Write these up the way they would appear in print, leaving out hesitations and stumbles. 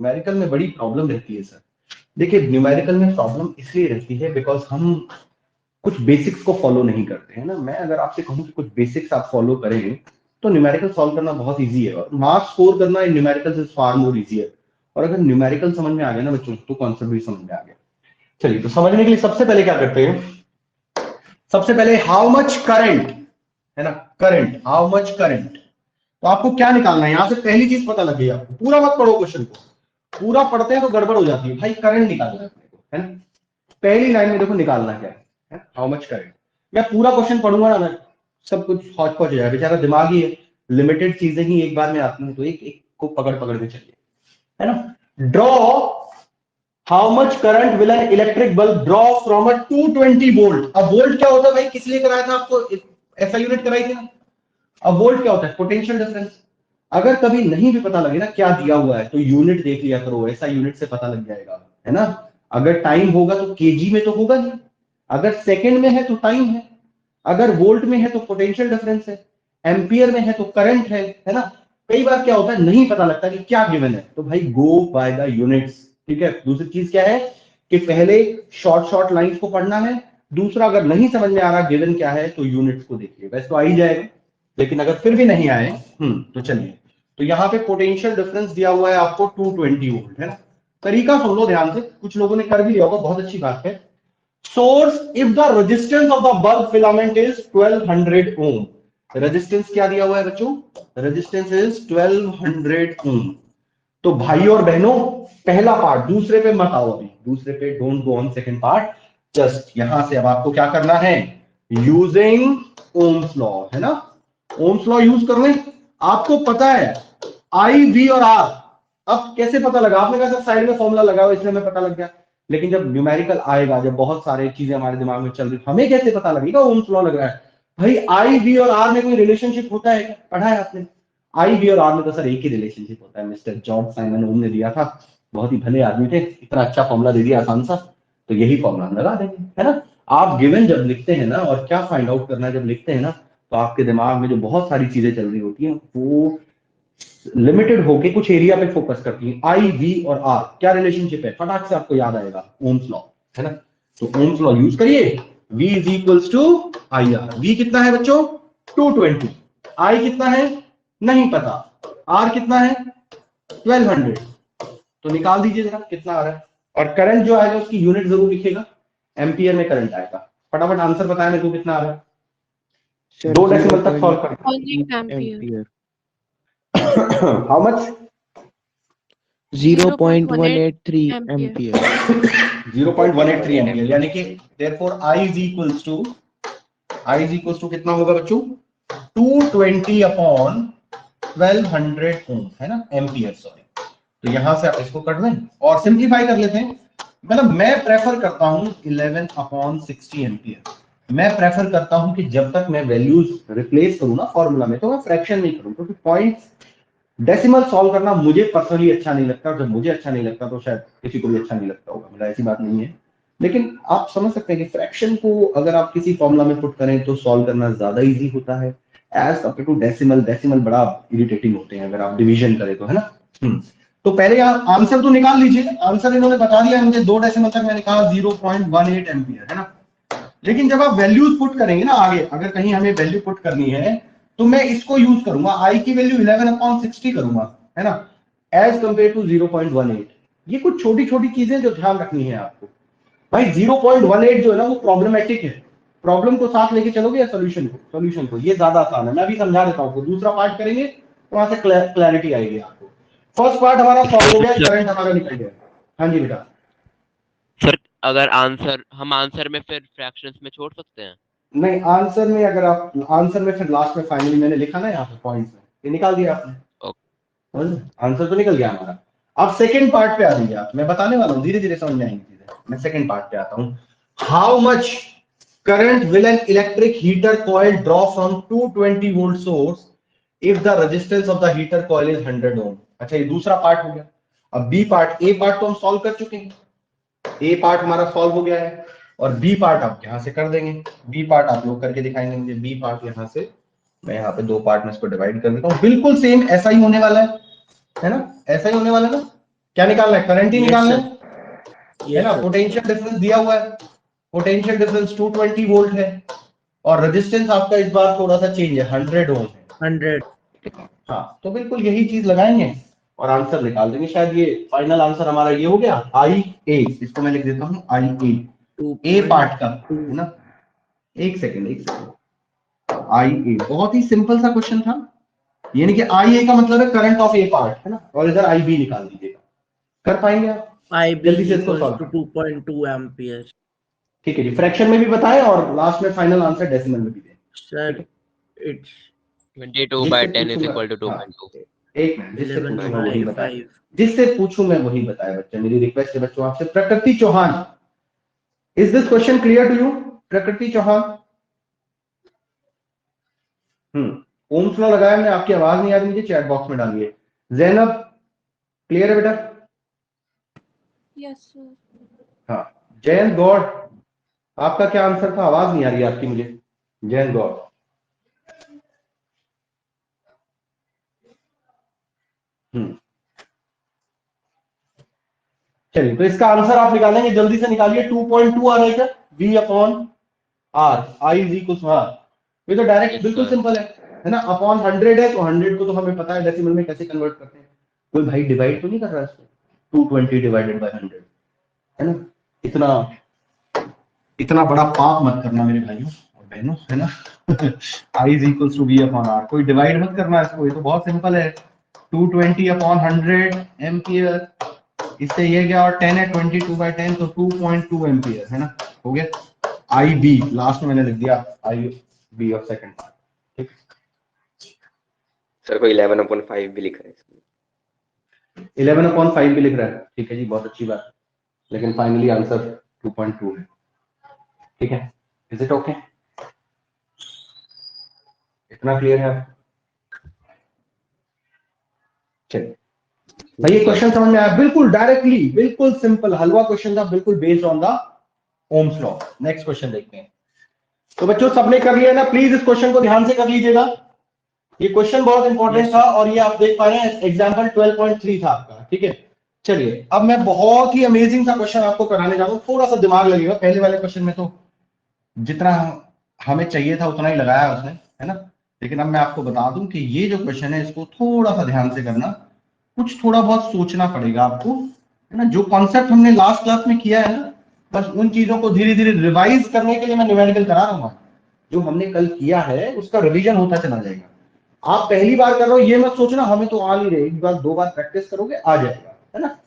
Numerical में बड़ी problem रहती है सर। देखिए न्यूमेरिकल में प्रॉब्लम इसलिए रहती है बिकॉज हम कुछ बेसिक्स को फॉलो नहीं करते हैं ना। मैं अगर आपसे कहूँ कि कुछ बेसिक्स आप फॉलो करें तो न्यूमेरिकल सॉल्व करना बहुत इजी है, और मार्क्स स्कोर करना इन न्यूमेरिकल से फार मोर इजियर। और अगर न्यूमेरिकल समझ में आ गया ना बच्चों तो कॉन्सेप्ट भी समझ में आ गया। चलिए तो समझने के लिए सबसे पहले क्या करते हैं, सबसे पहले हाउ मच करंट है ना, करंट, हाउ मच करंट। तो आपको क्या निकालना है, यहां से पहली चीज पता लग गई आपको। पूरा मत पढ़ो क्वेश्चन को, पूरा पढ़ते हैं तो गड़बड़ हो जाती है भाई। करंट निकालना है अपने को, है ना। पहली लाइन में देखो निकालना क्या है, हाउ मच करंट। मैं पूरा क्वेश्चन पढ़ूंगा ना, मैं सब कुछ हौच पौच हो जाएगा, बेचारा दिमाग ही है, लिमिटेड चीजें ही एक बार में आती हैं, तो एक एक को पकड़ पकड़ के चलिए, है ना। Draw how much current will an electric bulb draw from a 220 volt. अब वोल्ट क्या होता है भाई, किस लिए कराया था आपको, ऐसा यूनिट कराई थी ना। अब वोल्ट क्या होता है, पोटेंशियल डिफरेंस। अगर कभी नहीं भी पता लगे ना क्या दिया हुआ है तो यूनिट देख लिया करो, ऐसा यूनिट से पता लग जाएगा, है ना। अगर टाइम होगा तो केजी में तो होगा नहीं, अगर सेकंड में है तो टाइम है, अगर वोल्ट में है तो पोटेंशियल डिफरेंस है, एम्पियर में है तो करंट है ना। कई बार क्या होता है नहीं पता लगता कि क्या गिवन है, तो भाई गो बाय द यूनिट्स, ठीक है। दूसरी चीज क्या है कि पहले शॉर्ट शॉर्ट लाइंस को पढ़ना है, दूसरा अगर नहीं समझ में आ रहा गिवन क्या है तो यूनिट्स को देखिए, वैसे तो आ ही जाएगा, लेकिन अगर फिर भी नहीं आए तो चलिए। तो यहाँ पे पोटेंशियल डिफरेंस दिया हुआ है आपको 220 वोल्ट, है ना। तरीका सुन लो ध्यान से, कुछ लोगों ने कर भी लिया होगा, बहुत अच्छी बात है। Source if the resistance of the bulb filament is 1200 ohm. Resistance क्या दिया हुआ है बच्चों, रेजिस्टेंस इज 1200 ओम। तो भाई और बहनों पहला पार्ट, दूसरे पे मत आओ अभी, दूसरे पे don't go on second part. Just यहां से अब आपको क्या करना है, यूजिंग ओम्स लॉ, है ना। ओम्स लॉ यूज कर लें। आपको पता है आई वी और आर, अब कैसे पता लगा, आपने कहा सर साइड में फॉर्मूला लगा हुआ इसलिए हमें पता लग गया, लेकिन जब न्यूमेरिकल आएगा, जब बहुत सारी चीजें हमारे दिमाग में चल रही, हमें कैसे पता लगेगा ओम्स लॉ लग रहा है। भाई आई वी और आर में कोई रिलेशनशिप होता है क्या, पढ़ा है आपने। आई वी और आर में तो सर एक ही रिलेशनशिप होता है, मिस्टर जॉर्ज साइमन ओम ने दिया था, बहुत ही भले आदमी थे, इतना अच्छा फॉर्मूला दे दिया आसान सा, तो यही फॉर्मूला हम लगा देंगे, है ना। आप गिवन जब लिखते हैं ना, और क्या फाइंड आउट करना है जब लिखते हैं ना, तो आपके दिमाग में जो बहुत सारी चीजें चल रही होती हैं वो लिमिटेड होके कुछ एरिया पे फोकस करती है। आई वी और आर क्या रिलेशनशिप है, फटाक से आपको याद आएगा, ओम्स लॉ, है ना। तो ओम्स लॉ यूज करिए, V is equals to I R. V कितना है बच्चों 220, आई कितना है नहीं पता, आर कितना है 1200, तो निकाल दीजिए जरा कितना आ रहा है। और करंट जो आएगा उसकी यूनिट जरूर लिखिएगा, एम्पियर में करंट आएगा। फटाफट आंसर बताया मेरे को कितना आ रहा है, 2 डेसिमल तक सॉल्व कर। Ampere. How much, 0.183 ampere. 0.183 ampere, यानी कि therefore I is equals to कितना होगा बच्चों 220 अपॉन 1200 ओम, है ना, एम्पियर, सॉरी। तो यहां से आप इसको कर लें और सिंप्लीफाई कर लेते हैं। मतलब मैं प्रेफर करता हूं 11 अपॉन 60 एम्पियर। मैं प्रेफर करता हूं कि जब तक मैं वैल्यूज रिप्लेस करूं ना फॉर्मूला में, तो मैं फ्रैक्शन नहीं करूं, क्योंकि पॉइंट्स डेसिमल सॉल्व करना मुझे पर्सनली अच्छा नहीं लगता, और जब मुझे अच्छा नहीं लगता तो शायद किसी को भी अच्छा नहीं लगता होगा, मतलब ऐसी बात नहीं है। लेकिन आप समझ सकते हैं कि फ्रैक्शन को अगर आप किसी फॉर्मूला में पुट करें तो सॉल्व करना ज्यादा इजी होता है as compare to decimal. Decimal बड़ा इरिटेटिंग होते हैं अगर आप डिवीजन करें तो, है ना। तो पहले आप आंसर तो निकाल लीजिए। आंसर इन्होंने बता दिया मुझे, 2 डेसिमल तक मैंने कहा 0.18 एम्पियर, है ना। लेकिन जब आप वैल्यूज पुट करेंगे ना आगे, अगर कहीं हमें वैल्यू पुट करनी है तो मैं इसको यूज करूंगा, आई की वैल्यू 11 अपॉन 60 करूंगा, है ना, एज कंपेयर टू 0.18। ये कुछ छोटी छोटी चीजें जो ध्यान रखनी है आपको। भाई 0.18 जो है ना वो प्रॉब्लमेटिक है, प्रॉब्लम को साथ लेके चलोगे या सोल्यूशन को, ये ज्यादा आसान है। मैं भी समझा देता हूँ, दूसरा पार्ट करेंगे तो वहां से क्लैरिटी आएगी आपको। फर्स्ट पार्ट हमारा सॉल्व हो गया, करंट हमारा निकल गया। हाँ जी बेटा। सर अगर हम आंसर में फिर फ्रैक्शंस में छोड़ सकते हैं? नहीं, आंसर में अगर आप आंसर में फिर लास्ट में फाइनली मैंने लिखा ना यहाँ पे पॉइंट्स में, ये निकाल दिया आपने, आंसर तो निकल गया हमारा। अब सेकंड पार्ट पे आ जाइए आप, मैं बताने वाला हूँ, धीरे धीरे समझ में आएंगी चीजें। मैं सेकंड पार्ट पे आता हूँ। How much current will an electric heater coil draw from 220 volt source if the resistance of the heater coil is 100 ओम। अच्छा ये दूसरा पार्ट हो गया। अब बी पार्ट, ए पार्ट तो हम सॉल्व कर चुके हैं, ए पार्ट हमारा सॉल्व हो गया है, और बी पार्ट आप यहां से कर देंगे। बी पार्ट आप लोग करके दिखाएंगे मुझे। बी पार्ट यहां से मैं यहाँ पे 2 पार्ट में इसको डिवाइड कर देता हूँ, बिल्कुल सेम ऐसा ही होने वाला है ना, ऐसा ही होने वाला है ना। क्या निकालना है? करंट ही Yes, निकालना sir. है ना? Yes, sir. पोटेंशियल डिफरेंस दिया हुआ है, पोटेंशियल डिफरेंस 220 वोल्ट है और रेजिस्टेंस आपका इस बार थोड़ा सा चेंज है, 100 ओम है। 100. हाँ, तो बिल्कुल यही चीज लगाएंगे और आंसर निकाल देंगे। शायद ये फाइनल आंसर हमारा ये हो गया, आई ए, इसको मैं लिख देता हूँ आई ए, ए पार्ट का है ना। एक सेकंड, आई ए बहुत ही सिंपल सा क्वेश्चन था, यानी कि आई ए का मतलब है करंट ऑफ ए पार्ट है ना, और इधर आई बी निकाल दीजिएगा। कर पाएंगे आप? IB जल्दी से इसको equals सॉल्व to करें। 2.2 ampere. ठीक है जी, फ्रैक्शन में भी बताएं और लास्ट में फाइनल आंसर डेसिमल में भी दें। Sir, ठीक है, it's 22 by जिससे 10 is पूछूंगा, equal to हाँ 2.2. एक मिनट, जिससे पूछूंगा वही बताए, 11.5. जिससे पूछूं मैं वही बताए बच्चे। मेरी रिक्वेस्ट है बच्चों आपसे, Prakriti Chauhan, is this question clear to you? Prakriti Chauhan, Ohm's law लगाया मैंने, आपकी आवाज नहीं आ रही मुझे, चैट बॉक्स में डालिए। जैनब, क्लियर है बेटा? Yes sir. हाँ, जयंत गौड़, आपका क्या आंसर था? आवाज नहीं आ रही है आपकी मुझे, जयंत गौड़। चलिए, तो इसका आंसर आप निकालेंगे, जल्दी से निकालिए। 2.2 आ रहेगा, V upon R, I is equal to R. ये तो डायरेक्ट Yes, बिल्कुल sir. सिंपल है ना। अपॉन 100 है तो 100 को तो हमें पता है डेसिमल में कैसे कन्वर्ट करते हैं। कोई भाई डिवाइड तो नहीं कर रहा है इसको, 220 डिवाइडेड बाय 100 है ना। इतना इतना बड़ा पाप मत करना मेरे भाइयों और बहनों, है ना। I is equal to we upon R, कोई डिवाइड मत करना इसको, ये तो बहुत सिंपल है। 220 अपॉन 100 एम्पियर, इससे ये गया, और 10 है 22/10 तो 2.2 एम्पियर है ना, हो गया। आई बी लास्ट में मैंने लिख दिया, आई बी ऑफ सेकंड पार्ट। ठीक, सर को 11/5 भी लिखा है इसमें। 11/5 भी लिख रहा है, ठीक है जी, बहुत अच्छी बात, लेकिन फाइनली आंसर 2.2 है। ठीक है, इज इट ओके? इतना क्लियर है आप? चलिए भाई, ये क्वेश्चन समझ में आया? बिल्कुल डायरेक्टली, बिल्कुल सिंपल हलवा क्वेश्चन था, बिल्कुल based on the Ohm's law. Next question देखते हैं। तो बच्चों सबने कर लिया ना, प्लीज इस क्वेश्चन को ध्यान से कर लीजिएगा, ये क्वेश्चन बहुत इंपॉर्टेंट Yes, था और ये आप देख पा रहे हैं एग्जाम्पल 12.3 था आपका। ठीक है, चलिए अब मैं बहुत ही अमेजिंग सा क्वेश्चन आपको कराने जा रहा हूँ, थोड़ा सा दिमाग लगेगा। पहले वाले क्वेश्चन में तो जितना हमें चाहिए था उतना ही लगाया उसने, है ना। लेकिन अब मैं आपको बता दूं कि ये जो क्वेश्चन है इसको थोड़ा सा ध्यान से करना, कुछ थोड़ा बहुत सोचना पड़ेगा आपको, है ना। जो कॉन्सेप्ट हमने लास्ट क्लास में किया है ना, बस उन चीजों को धीरे धीरे रिवाइज करने के लिए मैं न्यूमेरिकल करा रहा हूँ। जो हमने कल किया है उसका रिवीजन होता चला जाएगा। आप पहली बार कर रहे हो ये मत सोचना हमें तो आ नहीं रहे, एक बार दो बार प्रैक्टिस करोगे आ जाएगा, है ना।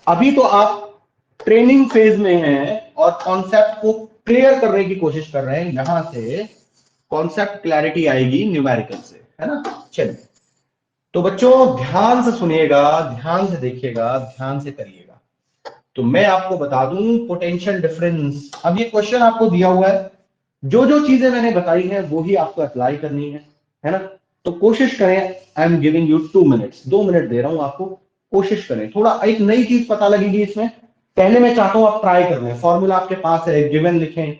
अभी तो आप ट्रेनिंग फेज में हैं और कॉन्सेप्ट को क्लियर करने की कोशिश कर रहे हैं, यहां से कॉन्सेप्ट क्लैरिटी आएगी न्यूमेरिकल से, है ना। चलिए, तो बच्चों ध्यान से सुनिएगा, ध्यान से देखिएगा, ध्यान से करिएगा। तो मैं आपको बता दूं पोटेंशियल डिफरेंस, अब ये क्वेश्चन आपको दिया हुआ है, जो जो चीजें मैंने बताई हैं वो ही आपको अप्लाई करनी है ना। तो कोशिश करें, I am giving you 2 minutes, 2 minute दे रहा हूं आपको, कोशिश करें। थोड़ा एक नई चीज पता लगेगी इसमें, पहले मैं चाहता हूं आप ट्राई कर लें, फॉर्मूला आपके पास है, गिवन लिखें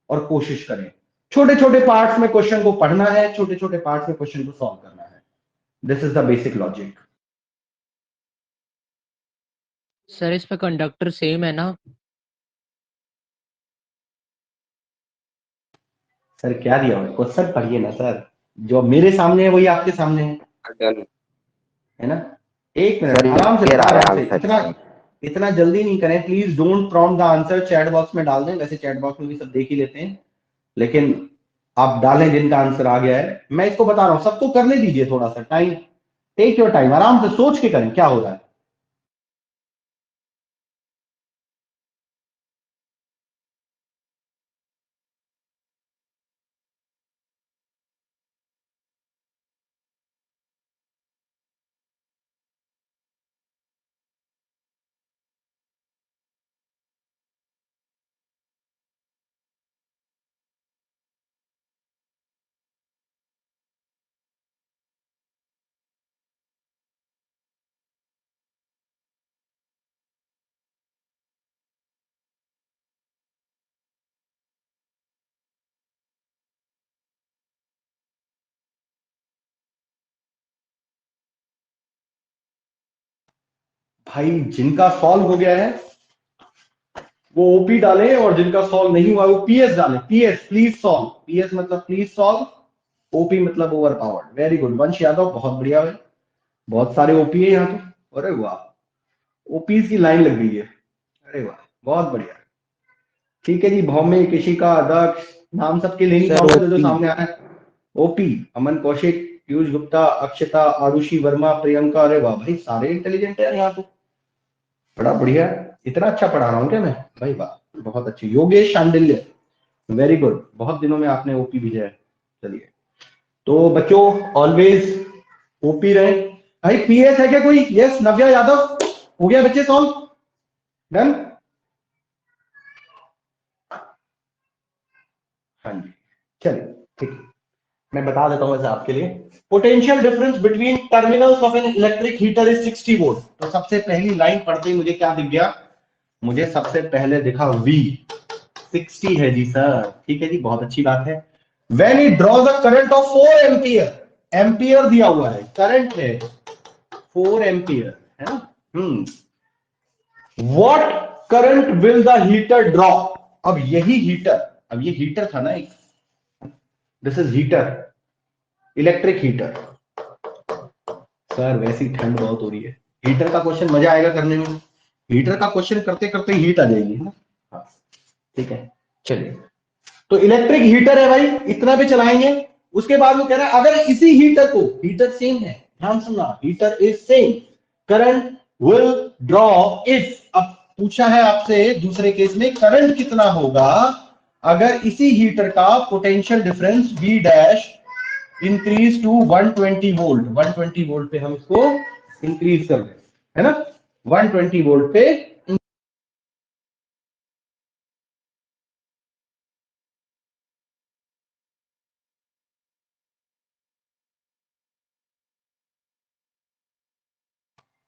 और कोशिश करें। छोटे छोटे पार्ट्स में क्वेश्चन को पढ़ना है, छोटे छोटे पार्ट्स में क्वेश्चन को सॉल्व करना है। This is the basic logic. Sir इस पे कंडक्टर सेम है ना? सर क्या दिया हुआ क्वेश्चन पढ़िए ना सर, जो मेरे सामने है वही आपके सामने डन है ना। एक मिनट, सर, ये आराम से क्लियर आ रहा है आराम से, आंसर इतना इसमें। इतना जल्दी नहीं करें please. Don't prompt the answer, chat box में डाल दें, वैसे चैट बॉक्स में भी सब देख ही लेते हैं, लेकिन आप डालें जिनका आंसर आ गया है। मैं इसको बता रहा हूं, सबको करने दीजिए, थोड़ा सा टाइम, टेक योर टाइम, आराम से सोच के करें क्या हो रहा है। भाई जिनका सॉल्व हो गया है वो ओपी डालें, और जिनका सॉल्व नहीं हुआ वो पीएस डालें। पीएस प्लीज सॉल्व, पीएस मतलब प्लीज सॉल्व, ओपी मतलब ओवर पावर्ड। वेरी गुड वंश यादव, बहुत बढ़िया है, बहुत सारे ओपी है यहाँ तो। अरे वाह, ओपीज की लाइन लग गई है, अरे वाह बहुत बढ़िया। ठीक है जी, भौम्य, किशिका, दक्ष, नाम सबके लेंगे जो सामने आ रहा है। ओपी, अमन कौशिक, पीयूष गुप्ता, अक्षता, आरुषि वर्मा, प्रियंका। अरे वाह भाई, सारे इंटेलिजेंट है यहाँ तो, बड़ा बढ़िया। इतना अच्छा पढ़ा रहा हूँ क्या मैं भाई, वाह बहुत अच्छी। योगेश शांडिल्य, वेरी गुड, बहुत दिनों में आपने ओपी भेजा है। चलिए, तो बच्चों ऑलवेज ओपी रहे भाई। पीएस है क्या कोई? यस, नव्या यादव, हो गया बच्चे सॉल्व, डन। हाँ जी, चलिए ठीक है, मैं बता देता हूं ऐसे आपके लिए। Potential difference between terminals of an electric heater is 60 volt. तो सबसे पहली लाइन पढ़ते ही मुझे क्या दिख गया? मुझे सबसे पहले दिखा V 60 है जी सर, ठीक है जी, बहुत अच्छी बात है। When it draws a current of 4 ampere, ampere दिया हुआ है, करंट है 4 एम्पियर, है ना। What current will the heater draw? अब यही हीटर, अब ये हीटर था ना एक, this is heater, electric heater. Sir वैसी ठंड बहुत हो रही है, हीटर का क्वेश्चन मजा आएगा करने में, हीटर का क्वेश्चन करते करते हीट आ जाएगी, है ना। हाँ ठीक है, चलिए। तो इलेक्ट्रिक हीटर है भाई, इतना भी चलाएंगे। उसके बाद वो कह रहा है अगर इसी हीटर को, हीटर सेम है, ध्यान सुनना, heater is same, current will draw if. अब पूछा है आपसे दूसरे केस में करंट कितना होगा अगर इसी हीटर का potential difference V dash increase to 120 volt. 120 volt पे हम इसको इंक्रीज कर दें, है ना, 120 वोल्ट पे।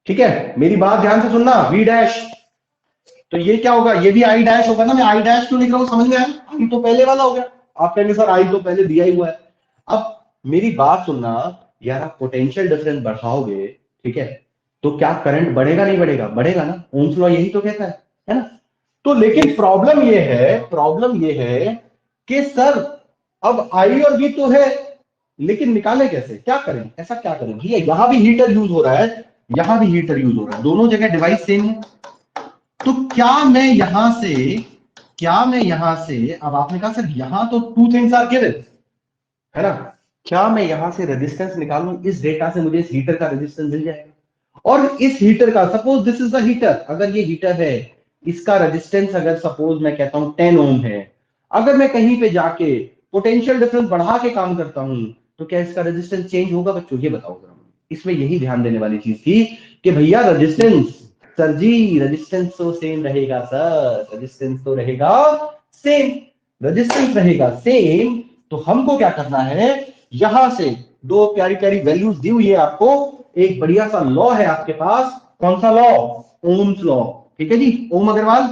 ठीक है, मेरी बात ध्यान से सुनना, V डैश, तो ये क्या होगा, ये भी I डैश होगा ना। मैं I डैश क्यों लिख रहा हूं, समझ में आया? I तो पहले वाला हो गया, आप कहेंगे सर I तो पहले दिया ही हुआ है। अब मेरी बात सुनना यार, आप पोटेंशियल डिफरेंस बढ़ाओगे, ठीक है, तो क्या करंट बढ़ेगा नहीं बढ़ेगा? बढ़ेगा ना, ओम्स लॉ यही तो कहता है ना। तो लेकिन प्रॉब्लम ये है कि सर अब I और V तो है, लेकिन निकाले कैसे, क्या करें, ऐसा क्या करें भैया? यहां भी हीटर यूज हो रहा है, यहां भी हीटर यूज हो रहा है, दोनों जगह डिवाइस सेम है। तो क्या मैं यहां से, अब आपने कहा सर यहां तो टू थिंग्स आर गिवन, है ना, क्या मैं यहां से रेजिस्टेंस निकालूं? इस डेटा से मुझे इस हीटर का रेजिस्टेंस मिल जाएगा, और इस हीटर का, suppose this is the heater, अगर ये हीटर है, इसका रेजिस्टेंस अगर सपोज मैं कहता हूं 10 ओम है, अगर मैं कहीं पे जाके पोटेंशियल डिफरेंस बढ़ा के काम करता हूं तो क्या इसका रेजिस्टेंस चेंज होगा बच्चों? ये बताओ जरा। इसमें यही ध्यान देने वाली चीज थी कि भैया रेजिस्टेंस, सर जी रेजिस्टेंस तो सेम रहेगा सर, रेजिस्टेंस तो रहेगा सेम, रेजिस्टेंस रहेगा सेम। तो हमको क्या करना है, यहां से दो प्यारी प्यारी वैल्यूज दी हुई है आपको, एक बढ़िया सा लॉ है आपके पास, कौन सा लॉ? ओम्स लॉ, ठीक है जी, ओम अग्रवाल,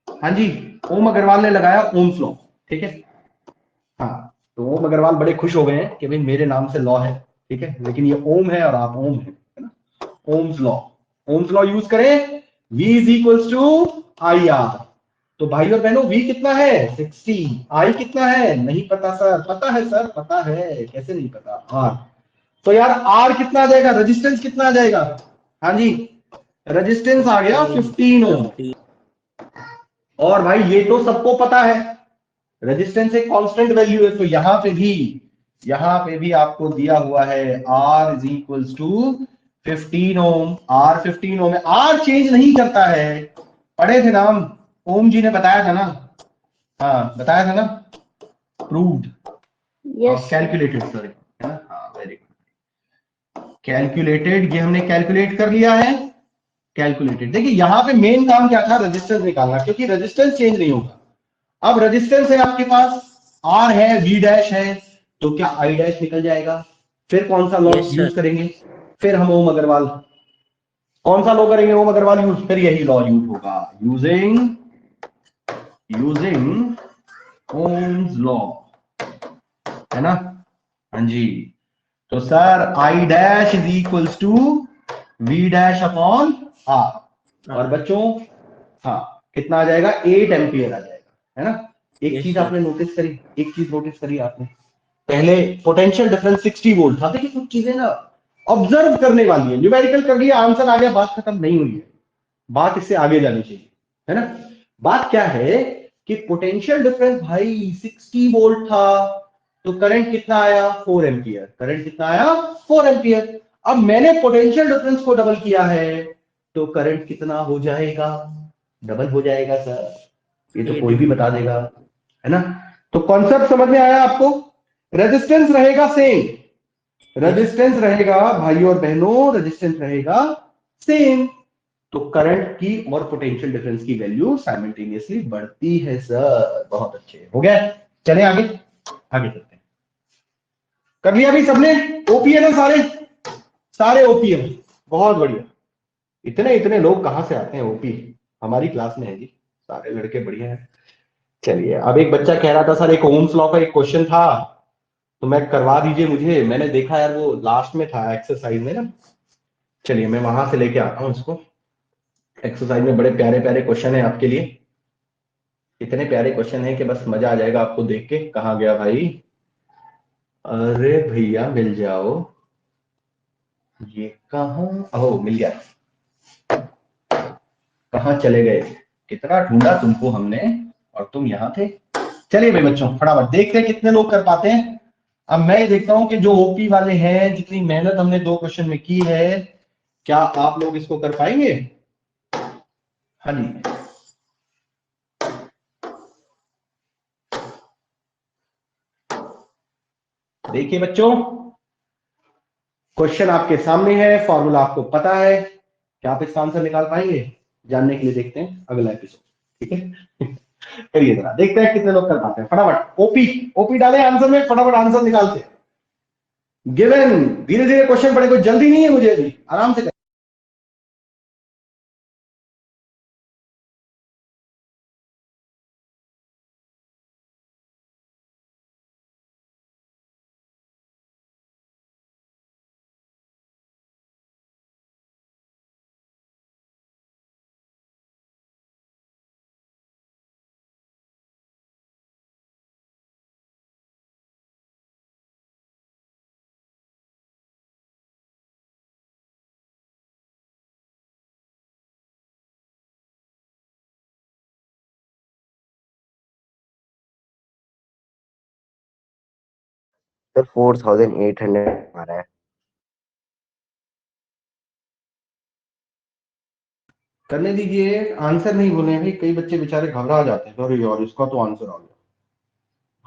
हाँ जी, ओम अग्रवाल ने लगाया ओम्स लॉ, ठीक है। हाँ, तो ओम अग्रवाल बड़े खुश हो गए हैं कि भाई मेरे नाम से लॉ है, ठीक है, लेकिन ये ओम है और आप ओम है ना। Ohm's law, ohm's law use करें, V is equals to IR। तो भाई और बहनों V कितना है? 60। I कितना है? नहीं पता सर। पता है सर, पता है, कैसे नहीं पता? R। तो यार R कितना आ जाएगा, रेजिस्टेंस कितना आ जाएगा? हाँ जी, रेजिस्टेंस आ गया 15 ओम। और भाई ये तो सबको पता है, रेजिस्टेंस एक कांस्टेंट वैल्यू है, तो यहां पे भी आपको दिया हुआ है R is equals to 15 ohm. R 15 ohm है, R चेंज नहीं करता है, पढ़े थे नाम, ओम जी ने बताया था ना, हाँ बताया था ना, प्रूव्ड, कैलकुलेटेड, सॉरी, है ना, हाँ वेरी गुड, कैलकुलेटेड, ये हमने कैलकुलेट कर लिया है, कैलकुलेटेड। देखिए यहां पे मेन काम क्या था, रेजिस्टेंस निकालना, क्योंकि रेजिस्टेंस चेंज नहीं होगा। अब रेजिस्टेंस है आपके पास, R है, V डैश है, तो क्या I डैश निकल जाएगा? फिर कौन सा लॉ Yes, sir. यूज करेंगे? फिर हम ओम अग्रवाल, कौन सा लॉ करेंगे ओम अग्रवाल यूज? फिर यही लॉ यूज होगा, यूजिंग ओम्स लॉ, है ना। हाँ जी, तो sir I dash is equals to V dash upon और बच्चों हाँ कितना आ जाएगा 8 एम्पियर आ जाएगा, है ना। एक Yes, चीज sir. आपने नोटिस करी, एक चीज नोटिस करी आपने, पहले पोटेंशियल डिफरेंस 60 वोल्ट था। देखिए कुछ चीजें ना ऑब्जर्व करने वाली है। न्यूमेरिकल कर लिया, आंसर आ गया, बात खत्म नहीं हुई है, बात इससे आगे जानी चाहिए, है ना। बात क्या है कि पोटेंशियल डिफरेंस भाई 60 वोल्ट था, तो करंट कितना आया 4 एम्पियर, करंट कितना आया 4 एम्पियर। अब मैंने पोटेंशियल डिफरेंस को डबल किया है, तो करंट कितना हो जाएगा, डबल हो जाएगा सर, ये तो कोई भी बता देगा, है ना। तो कॉन्सेप्ट समझ में आया आपको। रेजिस्टेंस रहेगा सेम, रेजिस्टेंस रहेगा भाइयों और बहनों, रेजिस्टेंस रहेगा सेम, तो करंट की और पोटेंशियल डिफरेंस की वैल्यू साइमल्टेनियसली बढ़ती है सर। बहुत अच्छे, हो गया। चले आगे, आगे चलते हैं। कर लिया भी सबने, ओपी है ना सारे, सारे ओपी है, बहुत बढ़िया। इतने इतने लोग कहां से आते हैं ओपी, हमारी क्लास में है जी, सारे लड़के बढ़िया हैं। चलिए, अब एक बच्चा कह रहा था सर एक ओम्स लॉ का एक क्वेश्चन था, तो मैं करवा दीजिए मुझे, मैंने देखा यार वो लास्ट में था एक्सरसाइज में ना। चलिए मैं वहां से लेके आता हूं इसको। एक्सरसाइज में बड़े प्यारे प्यारे क्वेश्चन है आपके लिए, इतने प्यारे क्वेश्चन है कि बस मजा आ जाएगा आपको देख के। कहाँ गया भाई, अरे भैया मिल जाओ, ये कहाँ, ओह मिल गया, कहाँ चले गए, कितना ढूंढा तुमको हमने और तुम यहाँ थे। चलिए भाई बच्चों फटाफट देखते हैं कितने लोग कर पाते हैं। अब मैं ये देखता हूं कि जो ओपी वाले हैं, जितनी मेहनत हमने 2 क्वेश्चन में की है, क्या आप लोग इसको कर पाएंगे। हाँ जी, देखिए बच्चों, क्वेश्चन आपके सामने है, फॉर्मूला आपको पता है, क्या आप इसका आंसर निकाल पाएंगे। जानने के लिए देखते हैं अगला एपिसोड, ठीक है। करिए जरा, देखते हैं कितने लोग कर पाते हैं। फटाफट ओपी, ओपी डाले आंसर में, फटाफट आंसर निकालते हैं। गिवन, धीरे धीरे क्वेश्चन पढ़े, कोई जल्दी नहीं है मुझे, अभी आराम से करें। सर 4800 आ रहा है। करने दीजिए, आंसर नहीं बोले भाई, कई बच्चे बेचारे घबरा जाते हैं, अरे यार इसका तो आंसर आ गया,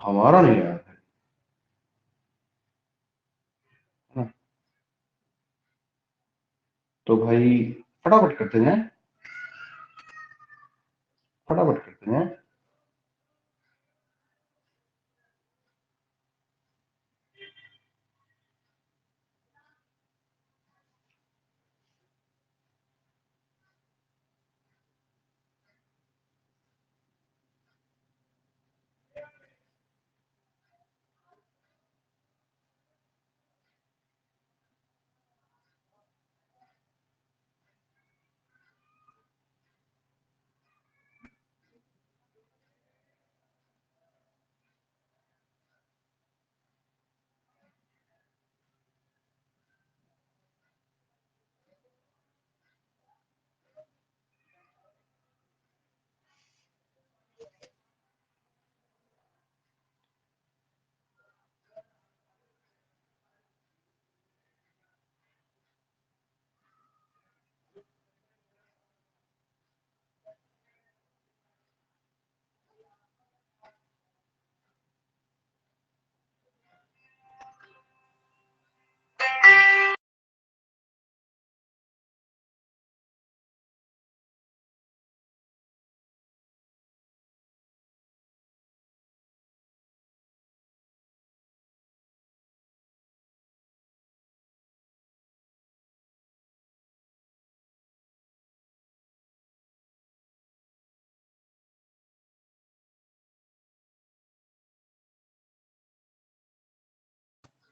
हमारा नहीं आया था, है ना? तो भाई फटाफट करते हैं, फटाफट करते हैं।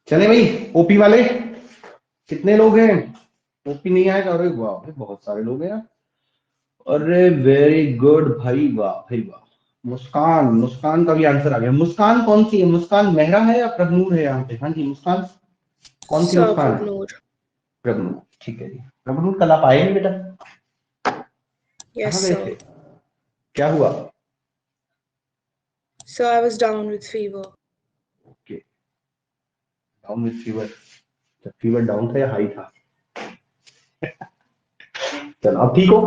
चले भाई, ओपी वाले कितने लोग हैं, ओपी नहीं आएगा? अरे वाह भाई, बहुत सारे लोग हैं यार। अरे वेरी गुड भाई, वाह भाई वाह। मुस्कान, मुस्कान का भी आंसर आ गया। मुस्कान कौन सी है? मुस्कान मेहरा है या प्रभनूर है यहाँ पे? हाँ जी मुस्कान, कौन सी सर मुस्कान है? प्रभनूर। प्रभनूर, ठीक है जी। प्रभनूर कल आप आए नहीं बेटा? Yes, कहाँ गए थे? sir. क्या हुआ? So I was down with fever. Okay, down with fever. जब फीवर डाउन था या हाई था? चलो अब ठीक हो?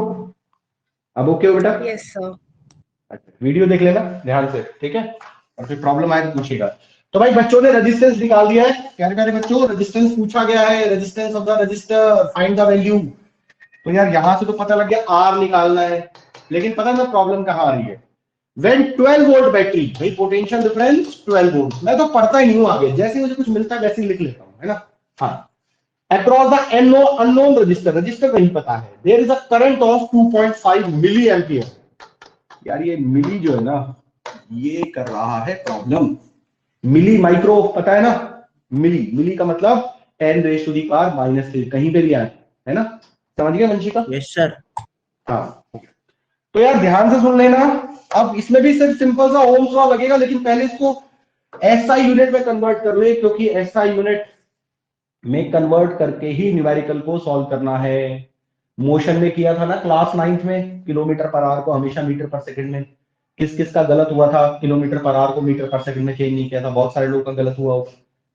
अब ओके हो बेटा? Yes, sir. अच्छा, वीडियो देख लेना ध्यान से, ठीक है? और फिर प्रॉब्लम आए तो पूछिएगा। तो भाई बच्चों ने रेजिस्टेंस निकाल दिया है, प्यारे प्यारे बच्चों। रेजिस्टेंस पूछा गया है, resistance of the register, find the value. तो यार यहां से तो पता लग गया आर निकालना है, लेकिन पता ना प्रॉब्लम कहां आ रही है। When 12 वोल्ट बैटरी, भाई पोटेंशियल डिफरेंस 12 वोल्ट। मैं तो पढ़ता ही नहीं हूं आगे, जैसे मुझे कुछ मिलता है वैसे ही लिख लेता हूं, है ना? हाँ। Across the unknown resistor, register नहीं पता है, there is a current of 2.5 milliampere. यार ये मिली जो है ना, ये कर रहा है प्रॉब्लम। मिली माइक्रो पता है ना? मिली, मिली का मतलब 10 रेज़ टू दी पावर -3, कहीं पे भी आए, है ना? समझ गए वंशिका? Yes sir. हाँ। तो यार ध्यान से सुन लेना। अब इसमें भी सिर्फ सिंपल सा ओम्स लॉ लगेगा, लेकिन पहले इसको एसआई यूनिट में कन्वर्ट कर ले, क्योंकि एसआई यूनिट में कन्वर्ट करके ही न्यूमेरिकल को सॉल्व करना है। मोशन में किया था ना क्लास 9th में, किलोमीटर पर आवर को हमेशा मीटर पर सेकंड में। किस किस का गलत हुआ था? किलोमीटर पर आवर को मीटर पर सेकंड में चेंज नहीं किया था, बहुत सारे लोगों का गलत हुआ हो,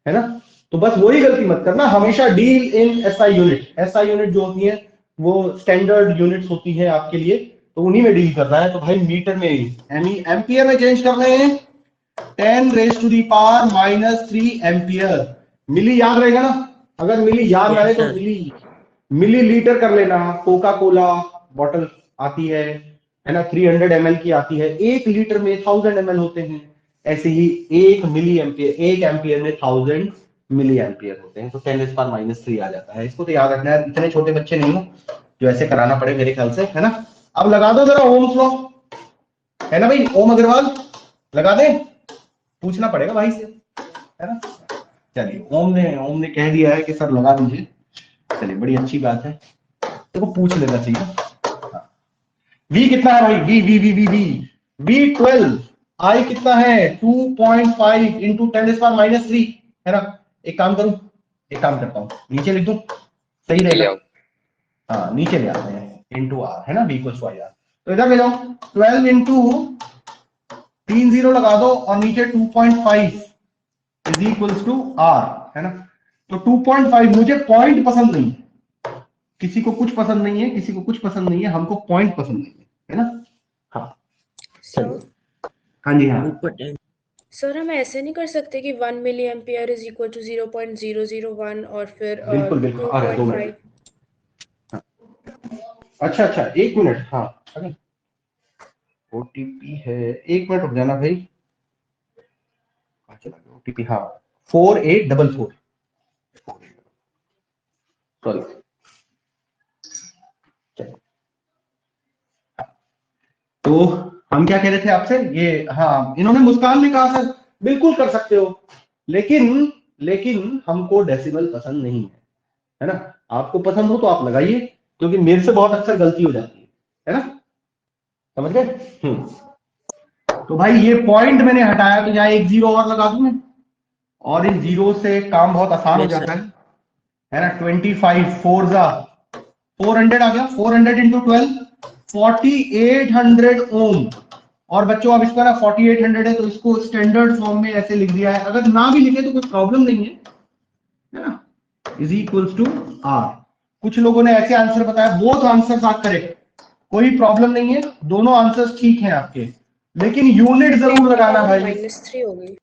है ना? तो बस वही गलती मत करना, हमेशा deal in SI unit. SI unit जो होती है वो स्टैंडर्ड यूनिट्स होती है आपके लिए, तो उन्हीं में डील करना है। तो भाई मीटर में, एम्पियर में चेंज कर रहे हैं, 10 raise to the power -3 ampere. मिली याद रहेगा ना? अगर मिली याद रहे तो मिली लीटर कर लेना। कोका कोला बॉटल आती है ना? 300 ml की आती है, 1 लीटर में 1000 ml होते हैं। ऐसे ही 1 मिली एम्पियर, 1 एम्पियर में 1000 मिली एम्पियर होते हैं। तो 10⁻³ आ जाता है। इसको तो याद रखना है, इतने छोटे बच्चे नहीं हो जो ऐसे कराना पड़े मेरे ख्याल से, है ना? अब लगा दो जरा ओम्स लॉ, है ना भाई? ओम अग्रवाल लगा दे, पूछना पड़ेगा भाई से, है ना? चलिए ओम ने कह दिया है कि सर लगा दीजिए। चलिए बड़ी अच्छी बात है, देखो पूछ लेना चाहिए। वी कितना है भाई? V V V V V V 12। I कितना है? 2.5 इंटू 10⁻³ है ना? एक काम करूं, एक काम करता हूं, नीचे लिख दूं, सही रहेगा? हाँ नीचे ले आते हैं, इंटू आर, है ना? V equals to I R. तो इधर ले जाओ, 12 इंटू 3 0 लगा दो और नीचे 2.5 इज इक्वल्स टू आर, है ना? तो 2.5, मुझे पॉइंट पसंद नहीं, किसी को कुछ पसंद नहीं है, किसी को कुछ पसंद नहीं है, हमको पॉइंट पसंद नहीं है ना? हाँ सर हाँ जी हाँ। ऊपर सर हम ऐसे नहीं कर सकते कि 1 milliampere is equal to 0.001 और फिर बिल्कुल बिल्कुल, आ रहा 2 मिनट। अच्छा अच्छा 1 मिनट, हाँ अरे ओटीपी है, 1 मिनट रुक जाना भाई। चला गया ओटीपी, हाँ 4844, सॉरी। तो हम क्या कह रहे थे आपसे? ये हाँ, इन्होंने मुस्कान ने कहा सर बिल्कुल कर सकते हो, लेकिन हमको डेसिमल पसंद नहीं है ना? आपको पसंद हो तो आप लगाइए, क्योंकि मेरे से बहुत अक्सर गलती हो जाती है ना? समझ गए? तो भाई ये पॉइंट मैंने हटाया, तो यहाँ 1 0 और लगा दूं मैं, और इन जीरो से काम बहुत आसान हो जाता है ना? 25 4 जा 400 आ गया, 400 इंटू 12 4800 ओम। और बच्चों अब इसका ना 4800 है, तो इसको स्टैंडर्ड फॉर्म में ऐसे लिख दिया है, अगर ना भी लिखे तो कोई प्रॉब्लम नहीं है ना? Is equals to R. कुछ लोगों ने ऐसे आंसर बताया, बोथ आंसर्स आर करेक्ट, कोई प्रॉब्लम नहीं है, दोनों आंसर्स ठीक हैं आपके, लेकिन यूनिट जरूर लगाना भाई। -3 हो गई।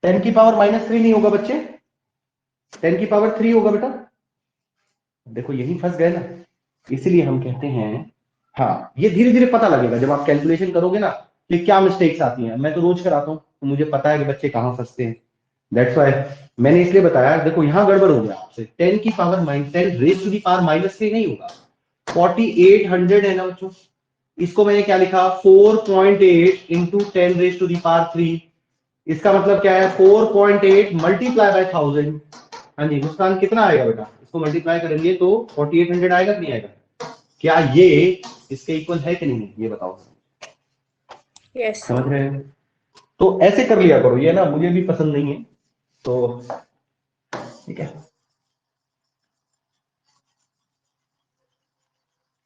10 की पावर -3 नहीं होगा बच्चे, 10 की पावर 3 होगा बेटा। देखो यही फंस गए ना, इसलिए हम कहते हैं हाँ, ये धीरे धीरे पता लगेगा जब आप कैलकुलेशन करोगे ना कि क्या मिस्टेक्स आती हैं। मैं तो रोज कराता हूँ, तो मुझे पता है कि बच्चे कहाँ फंसते हैं। दैट्स व्हाई मैंने इसलिए बताया। देखो यहाँ गड़बड़ हो गया आपसे, 10 की power -10 raise to the power -3 नहीं होगा, 4800 है ना बच्चों? इसको मैंने क्या लिखा? 4.8 into 10 raise to the power 3। इसका मतलब क्या है? 4.8 मल्टीप्लाई बाय 1000। हाँ जी मुस्कान कितना आएगा बेटा? इसको मल्टीप्लाई करेंगे तो 4800 आएगा कि नहीं आएगा? क्या ये इसके इक्वल है कि नहीं, ये बताओ। यस समझ रहे हैं? तो ऐसे कर लिया करो, ये ना मुझे भी पसंद नहीं है, तो ठीक है।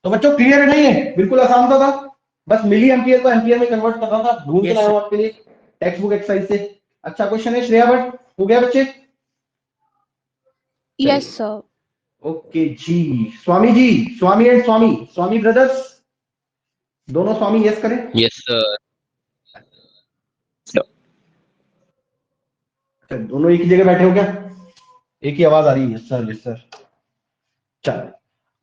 तो बच्चों क्लियर है नहीं है? बिल्कुल आसान था, बस मिली एम्पियर को एम्पियर में कन्वर्ट करना था, ढूंढ के Yes, लाया हूं आपके लिए टेक्स्ट बुक एक्सरसाइज से। अच्छा क्वेश्चन है श्रेया भट्ट, हो गया बच्चे? Yes, sir. ओके जी। स्वामी जी, स्वामी एंड स्वामी, स्वामी ब्रदर्स, दोनों स्वामी यस करें। Yes sir. अच्छा, दोनों एक ही जगह बैठे हो क्या? एक ही आवाज आ रही है, यस सर यस सर। चलो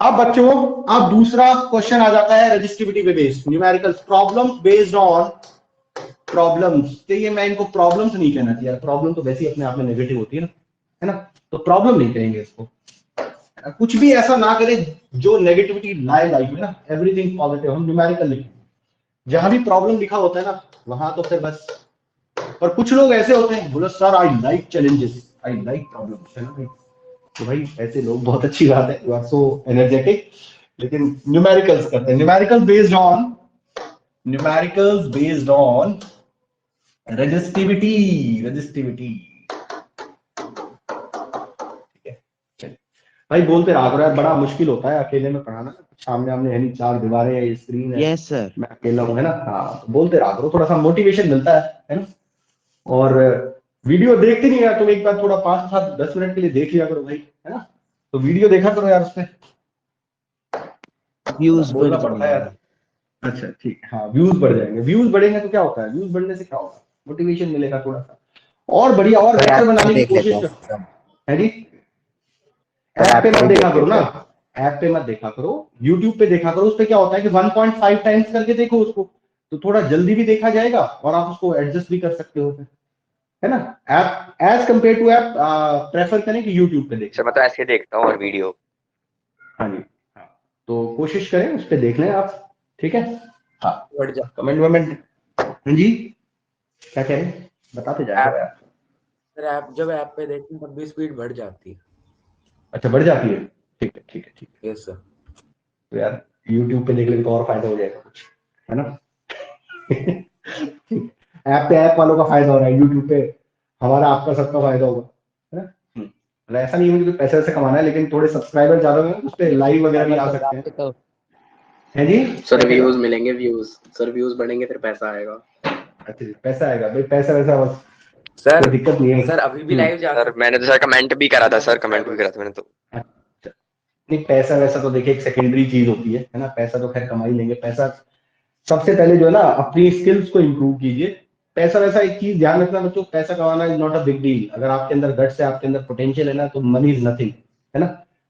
अब बच्चों, अब दूसरा क्वेश्चन आ जाता है रजिस्टिविटी पे based, numerical problems based on problems. ये मैं इनको प्रॉब्लम्स नहीं कहना चाहिए, प्रॉब्लम तो वैसे ही अपने आप में नेगेटिव होती है ना, तो प्रॉब्लम नहीं कहेंगे इसको। कुछ भी ऐसा ना करें जो नेगेटिविटी लाए लाइफ में ना, एवरीथिंग पॉजिटिव, हम न्यूमेरिकल लिखें। जहां भी प्रॉब्लम लिखा होता है ना, वहां तो फिर बस। और कुछ लोग ऐसे होते हैं, बोलो sir I like challenges, I like problems, है ना भाई? तो भाई ऐसे लोग बहुत अच्छी बात है, यू आर सो एनर्जेटिक, लेकिन न्यूमेरिकल्स करते हैं, numerical based on resistivity, resistivity. ठीक है, चलिए भाई बोलते रहा करो यार, बड़ा मुश्किल होता है अकेले में पढ़ाना, सामने आमने है नहीं, 4 दीवारें है, स्क्रीन है, yes, sir. मैं अकेला हूँ, है ना? हाँ, बोलते रहा करो, थोड़ा सा मोटिवेशन मिलता है ना? और वीडियो देखते नहीं यार तुम, एक बार थोड़ा 5-7-10 मिनट के लिए देख लिया करो भाई, है ना? तो वीडियो देखा करो यार, उसपे Views बोलना बढ़ पड़ता है यार। जाएंगे। अच्छा ठीक है, हाँ व्यूज बढ़ जाएंगे, व्यूज बढ़ेंगे तो क्या होता है, व्यूज बढ़ने से क्या होगा, मोटिवेशन मिलेगा थोड़ा सा, और बढ़िया और बेहतर बनाने की देख लेते कोशिश हैं। करो, है जी? ऐप पे मत देखा करो ना, ऐप पे मत देखा करो, यूट्यूब पे देखा करो। उस पे क्या होता है कि 1.5 टाइम्स करके देखो उसको, तो थोड़ा जल्दी भी देखा जाएगा और आप उसको एडजस्ट भी कर सकते हो, है ना? App as compare to app prefer करें कि यूट्यूब पे देखें। सर मैं तो ऐसे देखता हूँ और वीडियो। हाँ जी, हाँ, तो कोशिश करें उस पर देख लें आप, ठीक है? हाँ, बढ़ जा कमेंट वमेंट। हाँ जी, क्या कह रहे हैं, बताते जाएगा यार। सर, ऐप जब ऐप पे देखते हैं तब भी स्पीड बढ़ जाती है। अच्छा बढ़ जाती है, ठीक है ठीक है ठीक है। Yes sir. तो यार यूट्यूब पे देख लेंगे तो और फायदा हो जाएगा कुछ, है ना? ऐप पे ऐप वालों का फायदा हो रहा है, यूट्यूब पे हमारा आपका सबका फायदा होगा, है ना? मतलब ऐसा नहीं है मुझे पैसे वैसे कमाना है, लेकिन थोड़े सब्सक्राइबर ज्यादा हो उस पे लाइव वगैरह भी आ सकते हैं, तो है जी? सर व्यूज मिलेंगे, व्यूज सर व्यूज बढ़ेंगे फिर पैसा आएगा। अच्छा पैसा आएगा भाई, पैसा वैसा बस सर कोई दिक्कत नहीं है सर अभी भी लाइव जा सर मैंने तो सर कमेंट भी करा था, सर कमेंट भी करा था मैंने तो। अच्छा नहीं, पैसा वैसा तो देखिए एक सेकेंडरी चीज होती है ना? पैसा तो खैर कमा ही लेंगे, पैसा सबसे पहले जो है ना अपनी स्किल्स को इम्प्रूव कीजिए। पैसा वैसा एक चीज ध्यान रखना बच्चों, पैसा कमाना is not a big deal. अगर आपके अंदर गट्स है, आपके अंदर पोटेंशियल है ना, तो मनी इज नथिंग, है ना?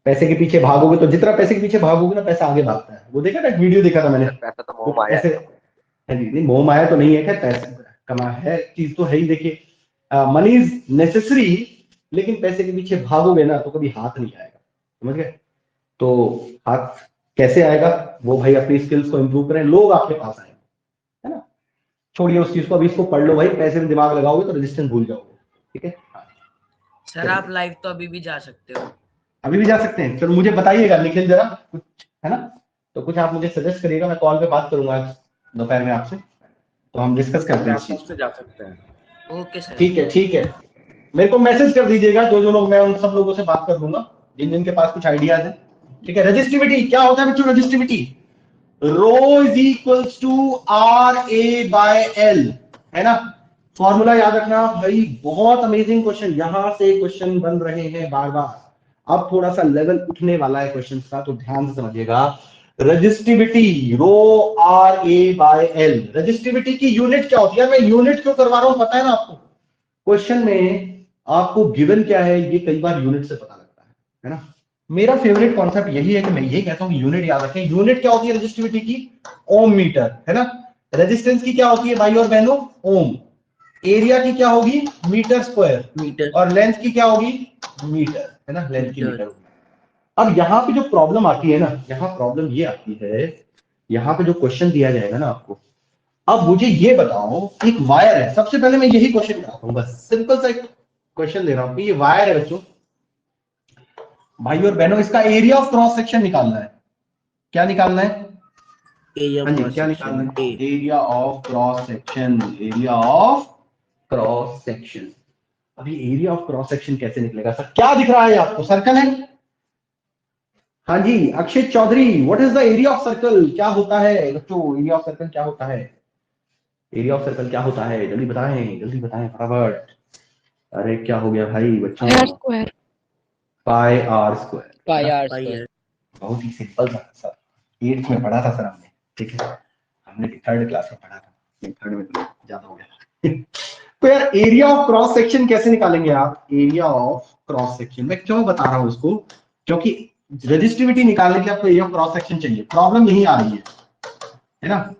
पैसे के पीछे भागोगे तो जितना पैसे के पीछे भागोगे ना, पैसा आगे भागता है। वो देखा था, एक वीडियो देखा था मैंने, पैसा तो वो मोह माया ऐसे, है। हाँ जी, नहीं मोह माया तो नहीं है, खैर पैसा कमा है चीज तो है ही। देखिए मनी इज नेसेसरी, लेकिन पैसे के पीछे भागोगे ना तो कभी हाथ नहीं आएगा, समझ गए? तो हाथ कैसे आएगा, वो भाई अपनी स्किल्स को इम्प्रूव करें, लोग आपके पास आएंगे, है ना? छोड़िए उस चीज को, अभी इसको पढ़ लो भाई, पैसे में दिमाग लगाओगे तो रेजिस्टेंस भूल जाओगे, ठीक है? सर आप लाइव तो अभी भी जा सकते हो। अभी भी जा सकते हैं, चलो मुझे बताइएगा निखिल जरा कुछ, है ना? तो कुछ आप मुझे सजेस्ट करिएगा, मैं कॉल पे बात करूंगा आज दोपहर में आपसे, तो हम डिस्कस करते हैं इस चीज लैपटॉप से जा सकते हैं। Okay sir. ठीक है ठीक है। मेरे को मैसेज कर दीजिएगा जो जो लोग, मैं उन सब लोगों से बात कर लूंगा जिन जिनके पास कुछ आइडियाज है, ठीक है? रजिस्टिविटी क्या होता है बच्चों? Resistivity rho is equals to R A by L, है ना? फॉर्मूला याद रखना भाई, बहुत अमेजिंग क्वेश्चन, यहां से क्वेश्चन बन रहे हैं बार बार। अब थोड़ा सा लेवल उठने वाला है क्वेश्चन का, तो ध्यान से समझिएगा। Resistivity rho R A by L, resistivity की यूनिट क्या होती है? मैं यूनिट क्यों करवा रहा हूं पता है ना आपको? क्वेश्चन में आपको गिवन क्या है ये कई बार यूनिट से पता लगता है ना? मेरा फेवरेट कॉन्सेप्ट यही है कि मैं यही कहता हूं यूनिट याद रखें। यूनिट क्या होती है रजिस्टिविटी की? ओम मीटर, है ना? रेजिस्टेंस की क्या होती है भाई और बहनों? ओम। एरिया की क्या होगी? Metre square. मीटर। और लेंथ की क्या होगी? मीटर, है ना? लेंथ की मीटर। मीटर होगी। अब यहाँ पे जो प्रॉब्लम आती है ना, यहाँ प्रॉब्लम ये आती है, यहाँ पे जो क्वेश्चन दिया जाएगा ना आपको, अब मुझे ये बताओ, एक वायर है, सबसे पहले मैं यही क्वेश्चन कराता हूँ, बस सिंपल सा एक क्वेश्चन दे रहा हूँ कि ये वायर है बच्चों, भाई और बहनों, इसका एरिया ऑफ क्रॉस सेक्शन निकालना है। क्या निकालना है? हाँ जी, क्या निकालना है? Area of cross section, area of cross section. अभी एरिया ऑफ क्रॉस सेक्शन कैसे निकलेगा सर? क्या दिख रहा है आपको? सर्कल है। हाँ जी, Akshit Chaudhary, what is the area of circle? क्या होता है बच्चों, एरिया ऑफ सर्कल क्या होता है? एरिया ऑफ सर्कल क्या होता है? जल्दी बताएं, जल्दी बताएं फटाफट। अरे क्या हो गया भाई बच्चों? Square pi R square. Pi R square. बहुत ही सिंपल था सर, 8th में पढ़ा था सर हमने, ठीक है, हमने 3rd क्लास में पढ़ा था, 3rd में तो ज्यादा हो गया। तो यार एरिया ऑफ क्रॉस सेक्शन कैसे निकालेंगे आप? एरिया ऑफ क्रॉस सेक्शन मैं क्यों बता रहा हूं इसको, क्योंकि रेजिस्टिविटी निकालने के लिए आपको एरिया ऑफ क्रॉस सेक्शन चाहिए। प्रॉब्लम यही आ रही है ना,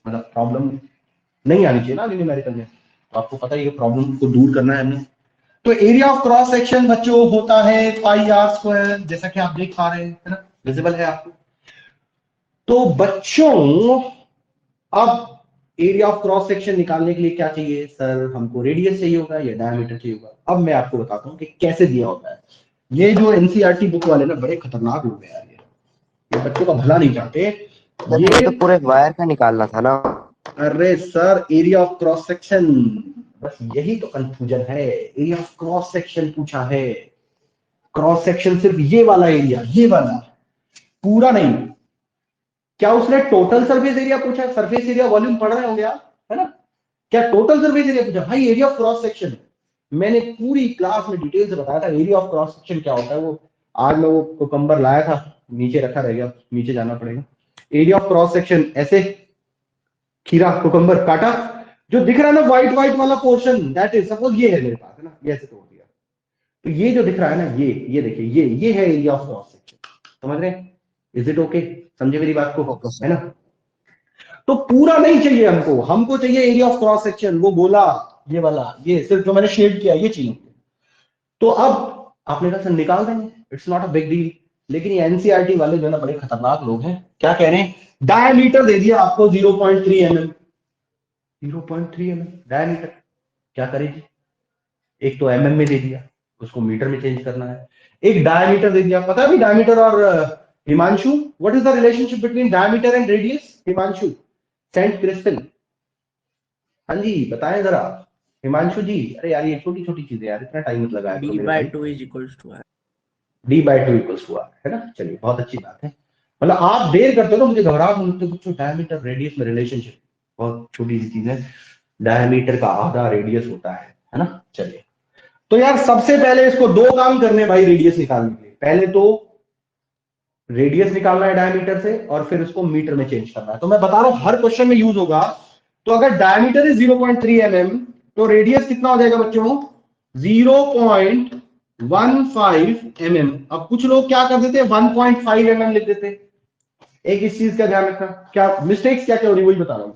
मतलब प्रॉब्लम नहीं आनी चाहिए ना न्यूमेरिकल में, तो आपको पता है ये प्रॉब्लम को दूर करना है हमने। तो एरिया ऑफ क्रॉस सेक्शन बच्चों होता है पाई आर स्क्वायर, जैसा कि आप देख पा रहे हैं, है ना, विजिबल है आपको। तो बच्चों अब एरिया ऑफ क्रॉस सेक्शन निकालने के लिए क्या चाहिए सर? हमको रेडियस चाहिए होगा या डायमीटर चाहिए होगा। अब मैं आपको बताता हूँ कि कैसे दिया होता है। ये जो एनसीईआरटी बुक वाले ना बड़े खतरनाक लोग हैं यार, ये बच्चों का भला नहीं चाहते। ये तो पूरे वायर का निकालना था ना। अरे sir area of cross section, बस यही तो कंफ्यूजन है। एरिया ऑफ क्रॉस सेक्शन पूछा है, क्रॉस सेक्शन सिर्फ ये वाला एरिया, ये वाला, पूरा नहीं। क्या उसने टोटल सरफेस एरिया पूछा? सरफेस एरिया वॉल्यूम पढ़ रहे होंगे आप, है ना? क्या टोटल सरफेस एरिया पूछा? भाई एरिया ऑफ क्रॉस सेक्शन मैंने पूरी क्लास में डिटेल से बताया था। एरिया ऑफ क्रॉस सेक्शन क्या होता है वो आज मैं वो कुकम्बर लाया था, नीचे रखा रह गया, नीचे जाना पड़ेगा। एरिया ऑफ क्रॉस सेक्शन ऐसे खीरा कुकम्बर काटा, जो दिख रहा है ना व्हाइट व्हाइट वाला पोर्शन, दैट इज सपोज ये है मेरे पास, है ना, ये ऐसे तोड़ दिया तो ये जो दिख रहा है ना, ये देखिए, ये है एरिया ऑफ क्रॉस सेक्शन। समझ रहे हैं? Is it okay? समझे मेरी बात को, है ना? तो पूरा नहीं चाहिए हमको, हमको चाहिए एरिया ऑफ क्रॉस सेक्शन, वो बोला ये वाला, ये सिर्फ जो मैंने शेड किया ये चाहिए। तो अब आपने कहा सर निकाल देंगे, it's not a big deal. लेकिन ये एनसीईआरटी वाले जो है ना बड़े खतरनाक लोग हैं। क्या कह रहे हैं? डायमीटर दे दिया आपको 0.3 mm, 0.3 mm डायमीटर। क्या करेगी? एक तो mm में दे दिया, उसको मीटर में चेंज करना है। एक डायमीटर दे दिया, पता भी डायमीटर और Himanshu, what is the relationship between diameter and radius? Himanshu, saint crystal, हाँ जी बताएं जरा हिमांशु जी। अरे यार ये छोटी छोटी चीजें यार, इतना टाइम मत लगाया करो मेरे भाई। d/2 = r। d/2 = r, है ना? चलिए बहुत अच्छी बात है। मतलब आप देर करते हो ना, मुझे घबराहट होती है कुछ। डायमीटर रेडियस में रिलेशनशिप बहुत छोटी सी चीज है, डायमीटर का आधा रेडियस होता है ना? चलिए, तो यार सबसे पहले इसको दो काम करने भाई रेडियस निकालने के लिए। पहले तो रेडियस निकालना है डायमीटर से, और फिर उसको मीटर में चेंज करना है। तो मैं बता रहा हूं हर क्वेश्चन में यूज होगा। तो अगर डायमीटर इज 0.3 mm तो रेडियस कितना हो जाएगा बच्चों? 0.15 mm। अब कुछ लोग क्या कर देते हैं, 1.5 mm लिख देते हैं। एक इस चीज का ध्यान रखना, क्या मिस्टेक्स क्या क्या हो रही वही बता रहा हूं।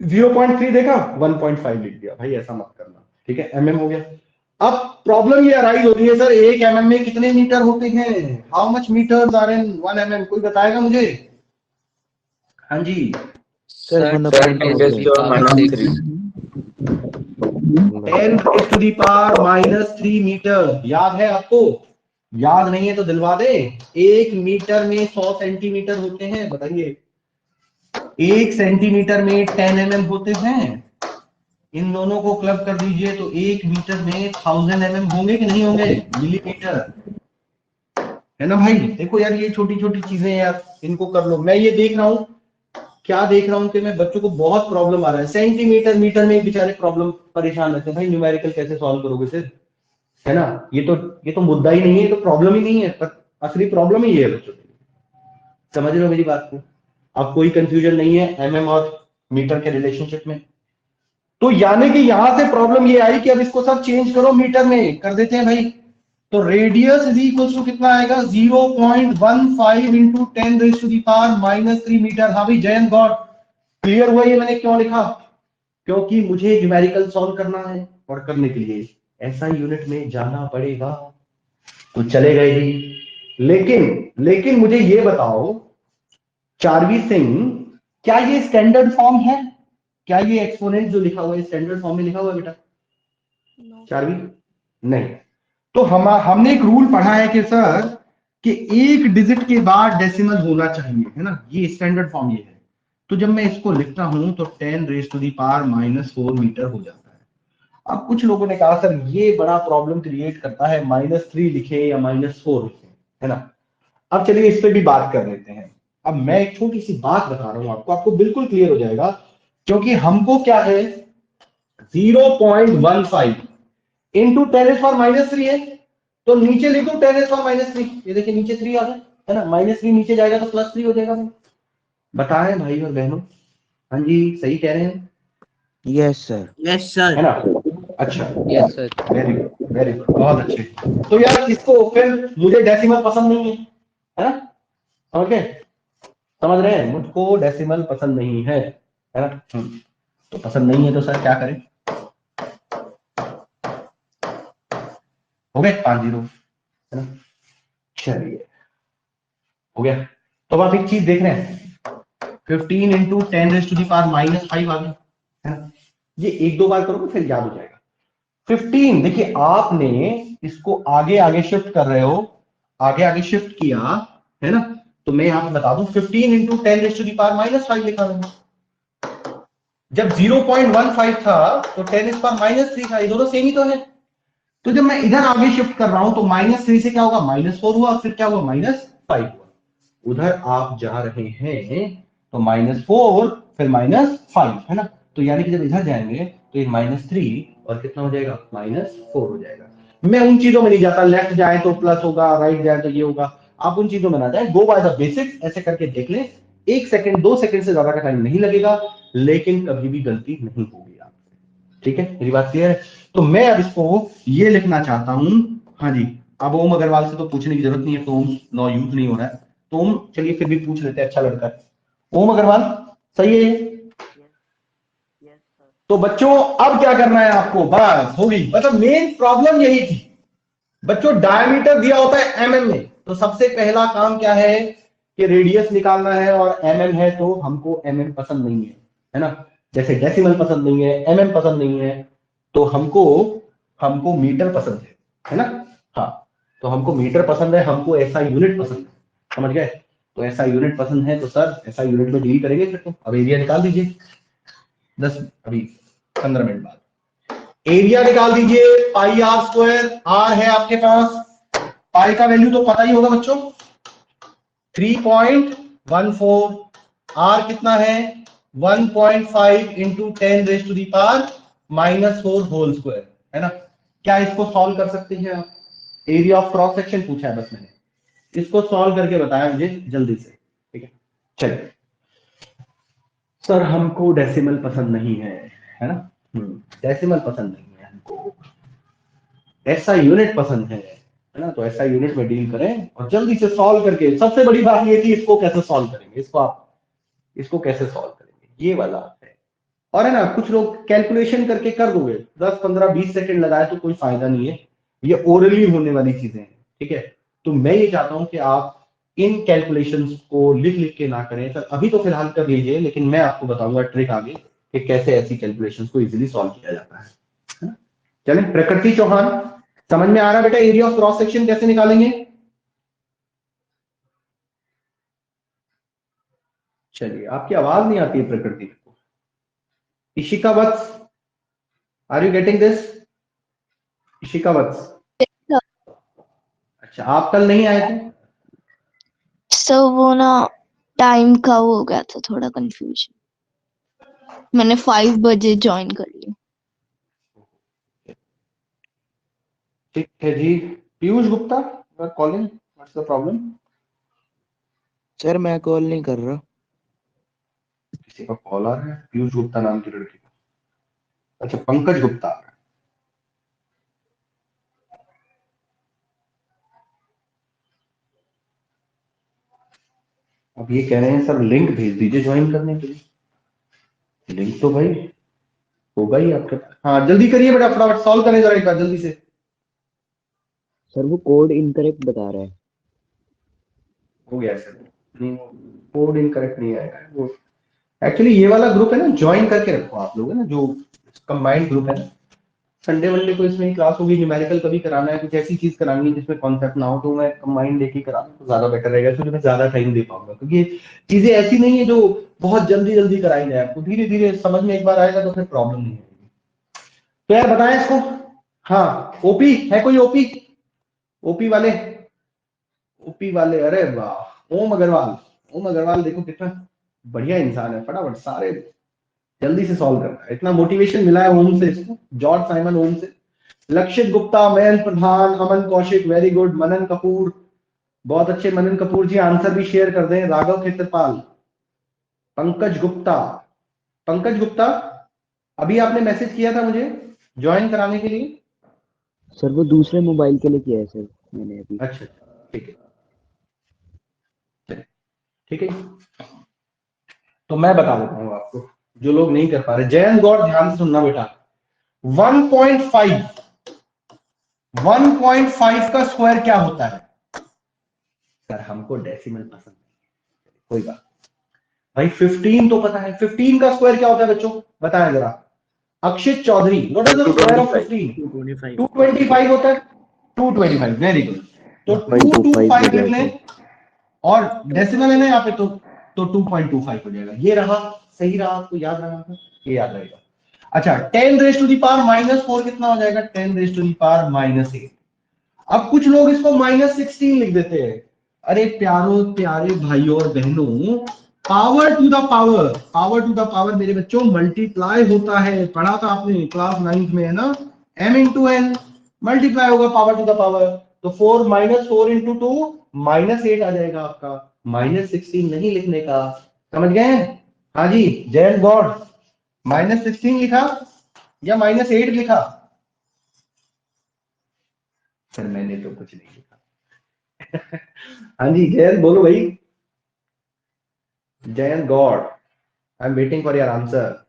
0.3 देखा, 1.5 लिख दिया, भाई ऐसा मत करना, ठीक है? mm हो गया। अब प्रॉब्लम ये अराइज हो रही है सर 1 mm में कितने मीटर होते हैं? How much metres are in 1 mm? कोई बताएगा मुझे? हाँ जी सर 10 raised to the minus 3। 10 raised to the power -3 metre. याद है आपको? याद नहीं है तो दिलवा दे। 1 मीटर में 100 सेंटीमीटर होते हैं, बताइए। 1 सेंटीमीटर में 10 mm होते हैं। इन दोनों को क्लब कर दीजिए तो 1 मीटर में 1000 mm होंगे कि नहीं होंगे? मिलीमीटर, है ना भाई? देखो यार ये छोटी छोटी चीजें यार, इनको कर लो। मैं ये देख रहा हूं, क्या देख रहा हूं कि मैं बच्चों को बहुत प्रॉब्लम आ रहा है। सेंटीमीटर मीटर में बेचारे प्रॉब्लम परेशान रहते हैं। भाई न्यूमेरिकल कैसे सॉल्व करोगे फिर, है ना? ये तो मुद्दा ही नहीं है, ये तो प्रॉब्लम ही नहीं है, पर असली प्रॉब्लम ही ये है बच्चों। समझ लो मेरी बात को? अब कोई कंफ्यूजन नहीं है mm और मीटर के रिलेशनशिप में। तो यानी कि यहां से प्रॉब्लम ये आई कि अब इसको सब चेंज करो, मीटर में कर देते हैं भाई। तो रेडियस इज इक्वल टू कितना आएगा? 0.15 into 10 raise to the power -3 metre. हाँ भाई जयंत गॉड, क्लियर हुआ ये मैंने क्यों लिखा? क्योंकि मुझे न्यूमेरिकल सॉल्व करना है, और करने के लिए ऐसा यूनिट में जाना पड़ेगा। तो चले गए जी। लेकिन मुझे ये बताओ चारवी सिंह, क्या ये स्टैंडर्ड फॉर्म है? क्या ये एक्सपोनेंट जो लिखा हुआ है स्टैंडर्ड फॉर्म में लिखा हुआ है बेटा? चारवी नहीं। तो हमने एक रूल पढ़ा है कि सर कि एक डिजिट के बाद डेसिमल होना चाहिए, है ना, ये स्टैंडर्ड फॉर्म ये है। तो जब मैं इसको लिखता हूं तो 10⁻⁴ मीटर हो जाता है। अब कुछ लोगों ने कहा सर ये बड़ा प्रॉब्लम क्रिएट करता है, -3 लिखे या -4 लिखे, है ना। अब चलिए इस पे भी बात कर लेते हैं। अब मैं एक छोटी सी बात बता रहा हूं आपको बिल्कुल क्लियर हो जाएगा, क्योंकि हमको क्या है 0.15 इंटू 10⁻³ है, तो नीचे लिखो 10⁻³, ये देखिए नीचे 3 आ गया, है ना, -3 नीचे जाएगा तो +3 हो जाएगा। बताएं भाई और बहनों, हाँ जी सही कह रहे हैं, यस सर। Yes sir. है ना। अच्छा, yes sir. Very good very good, बहुत अच्छे। तो यार इसको फिर मुझे डेसिमल पसंद नहीं है ना, ओके, समझ रहे हैं, मुझको डेसिमल पसंद नहीं है ना। तो पसंद नहीं है तो सर क्या करें, हो गए 5 0, है ना। चलिए हो गया। तो अब आप एक चीज देख रहे हैं, 15 इंटू 10⁻⁻⁵ आ गया, है ना। ये एक दो बार करोगे फिर याद हो जाएगा। 15 देखिए आपने इसको आगे आगे शिफ्ट कर रहे हो, आगे आगे शिफ्ट किया, है ना। तो मैं यहां पे बता दूं 15 इंटू 10⁻⁻⁵ लिखा मैंने। जब 0.15 था तो 10⁻³ था, ये दोनों सेम ही तो है। तो जब मैं इधर आगे शिफ्ट कर रहा हूं तो -3 से क्या होगा -4 हुआ, फिर क्या हुआ -5 हुआ। उधर आप जा रहे हैं तो -4 फिर -5, है ना। तो यानी कि जब इधर जाएंगे तो ये -3 और कितना हो जाएगा -4 हो जाएगा। मैं उन चीजों में नहीं जाता, लेफ्ट जाए तो प्लस होगा, राइट जाए तो ये होगा, आप उन चीजों में ना जाए, गो बाय द बेसिक्स। ऐसे करके देख लें, 1 सेकंड 2 सेकंड से ज्यादा का टाइम नहीं लगेगा, लेकिन कभी भी गलती नहीं होगी आपसे। ठीक है, मेरी बात क्लियर है। तो मैं अब इसको ये लिखना चाहता हूं, हाँ जी। अब ओम अग्रवाल से तो पूछने की जरूरत नहीं है, तो ओम नौ यूज नहीं हो रहा है, तो ओम चलिए फिर भी पूछ लेते हैं, अच्छा लड़का है ओम अग्रवाल, सही है। तो बच्चों अब क्या करना है आपको, बस होगी, मतलब मेन प्रॉब्लम यही थी बच्चों, डायमीटर दिया होता है एमएम में, तो सबसे पहला काम क्या है कि रेडियस निकालना है, और एमएम है तो हमको एमएम पसंद नहीं है ना। जैसे डेसिमल पसंद नहीं है, एमएम पसंद नहीं है, तो हमको मीटर पसंद है ना। हाँ, तो हमको मीटर पसंद है, हमको ऐसा यूनिट पसंद है, समझ गए। तो ऐसा यूनिट पसंद है तो सर ऐसा यूनिट में डील करेंगे फिर। तो अब एरिया निकाल दीजिए, 15 मिनट बाद एरिया निकाल दीजिए, πr², आर है आपके पास, पाई का वैल्यू तो पता ही होगा बच्चों 3.14, आर कितना है 1.5 इंटू 10⁻⁻⁴² है ना। क्या इसको सॉल्व कर सकते हैं आप, एरिया ऑफ क्रॉस सेक्शन पूछा है बस मैंने, इसको सॉल्व करके बताया मुझे जल्दी से, ठीक है। चलिए सर हमको डेसिमल पसंद नहीं है ना, डेसिमल पसंद नहीं है हमको, ऐसा यूनिट पसंद है ना। तो ऐसा यूनिट में डील करें और जल्दी से सॉल्व करके, सबसे बड़ी बात ये थी इसको कैसे सॉल्व करेंगे, इसको कैसे सॉल्व करेंगे, ये वाला है। और है ना, कुछ लोग कैलकुलेशन करके कर दोगे, 10 15 20 सेकंड लगाए तो कोई फायदा नहीं है, ये ओरली होने वाली चीजें हैं, ठीक है। तो मैं ये चाहता हूं कि आप इन कैलकुलेशंस को लिख लिख के ना करें सर, अभी तो फिलहाल कर लीजिए, लेकिन मैं आपको बताऊंगा ट्रिक आगे कि कैसे ऐसी कैलकुलेशंस को इजीली सॉल्व किया जाता है। चलें, प्रकृति चौहान समझ में आ रहा बेटा, एरिया ऑफ क्रॉस सेक्शन कैसे निकालेंगे। चलिए, आपकी आवाज नहीं आती है प्रकृति को। Ishika Vats, are you getting this, Ishika Vats. अच्छा, आप कल नहीं आए थे। सर वो ना टाइम का हो गया था, थोड़ा कंफ्यूजन, मैंने 5 बजे ज्वाइन कर लिया। ठीक है जी, Piyush Gupta calling, what's the problem. Sir मैं कॉल नहीं कर रहा। किसी का कॉल आ रहा है पीयूष गुप्ता नाम की लड़की का, अच्छा पंकज गुप्ता आ रहा है। अब ये कह रहे हैं सर लिंक भेज दीजिए ज्वाइन करने के लिए, लिंक तो भाई होगा ही आपके पास। हाँ जल्दी करिए बेटा, फटाफट सॉल्व करें जरा एक बार जल्दी से। सर वो कोड इनकरेक्ट बता रहा है। हो गया सर, नहीं कोड इनकरेक्ट नहीं आएगा वो, एक्चुअली ये वाला ग्रुप है ना, ज्वाइन करके रखो आप लोग, है ना, जो कंबाइंड ग्रुप है ना, संडे वनडे को इसमें ही क्लास होगी, न्यूमेरिकल कभी कराना है, कुछ ऐसी चीज करानी है जिसमें कॉन्सेप्ट ना हो, तो मैं कंबाइंड लेके कराना तो ज्यादा बेटर रहेगा, क्योंकि मैं ज्यादा टाइम दे पाऊंगा, क्योंकि चीजें ऐसी नहीं है जो बहुत जल्दी जल्दी कराई जाए, आपको धीरे धीरे समझ में एक बार आएगा तो फिर प्रॉब्लम नहीं आएगी। तो यार बताएं इसको। हाँ, ओपी है कोई? ओपी वाले, अरे वाह, ओम अग्रवाल देखो कितना बढ़िया इंसान है, फटाफट सारे जल्दी से सॉल्व करता है, इतना मोटिवेशन मिला है ओम से इसको, जॉर्ज साइमन ओम से। लक्षित गुप्ता, मयंक प्रधान, अमन कौशिक, वेरी गुड। मनन कपूर, बहुत अच्छे मनन कपूर जी, आंसर भी शेयर कर दें। राघव खेत्रपाल, पंकज गुप्ता, अभी आपने मैसेज किया था मुझे ज्वाइन कराने के लिए। सर वो दूसरे मोबाइल के लिए किया है सर मैंने अभी। अच्छा, ठीक है। तो मैं बता देता हूँ आपको, जो लोग नहीं कर पा रहे। जयंत गौड़, ध्यान से सुनना बेटा। 1.5 का स्क्वायर क्या होता है? सर हमको डेसिमल पसंद नहीं, कोई बात भाई। 15 तो पता है, 15 का स्क्वायर क्या होता है बच्चों, बताएं जरा। Akshit Chaudhary, what is the square of 15? 225 होता है। 225, वेरी गुड। तो 225 लिख लें, और डेसिमल है ना यहाँ पे, तो 2.25 हो जाएगा। ये रहा, सही रहा, आपको याद रहा था, ये याद रहेगा। अच्छा, 10 रेज़ टू द पावर -4 कितना हो जाएगा? 10 रेज़ टू द पावर -8। अब कुछ लोग इसको -16 लिख देते हैं। अरे प्यारे भाइयों और बहनों, पावर टू द पावर मेरे बच्चों मल्टीप्लाई होता है, पढ़ा था आपने क्लास 9th में, है ना? m इंटू एन मल्टीप्लाई होगा पावर टू द पावर, तो 4 -4 इंटू 2 -8 आ जाएगा आपका, -16 नहीं लिखने का, समझ गए? हाँ जी, जयंत गौड़, -16 लिखा या -8 लिखा? सर मैंने तो कुछ नहीं लिखा। हाँ जी जयंत, बोलो भाई। Jayant Gaur, I am waiting for your answer,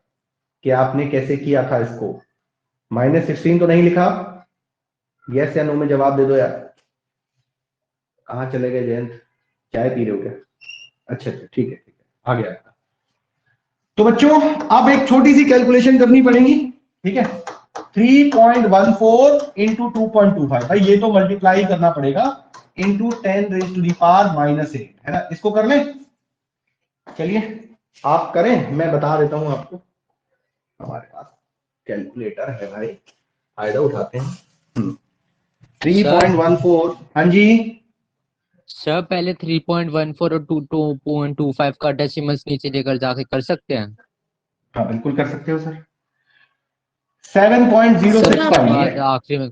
कि आपने कैसे किया था इसको। -16 तो नहीं लिखा? यस या नो में जवाब दे दो यार। कहाँ चले गए जयंत, चाय पी रहे हो क्या? अच्छा, ठीक है, आ गया। तो बच्चों अब एक छोटी सी कैलकुलेशन करनी पड़ेगी, ठीक है? 3.14 इंटू 2.25, भाई ये तो मल्टीप्लाई करना पड़ेगा, into 10 raise to the power -8, है ना? इसको कर लें, चलिए आप करें, मैं बता देता हूं आपको। हमारे पास कैलकुलेटर है भाई, फायदा उठाते हैं। 3.14, हाँ जी सर पहले 3.14 और 2.25 का डेसिमल्स नीचे लेकर जाके कर सकते हैं? हाँ बिल्कुल कर सकते हो सर। 7.065 आखिरी में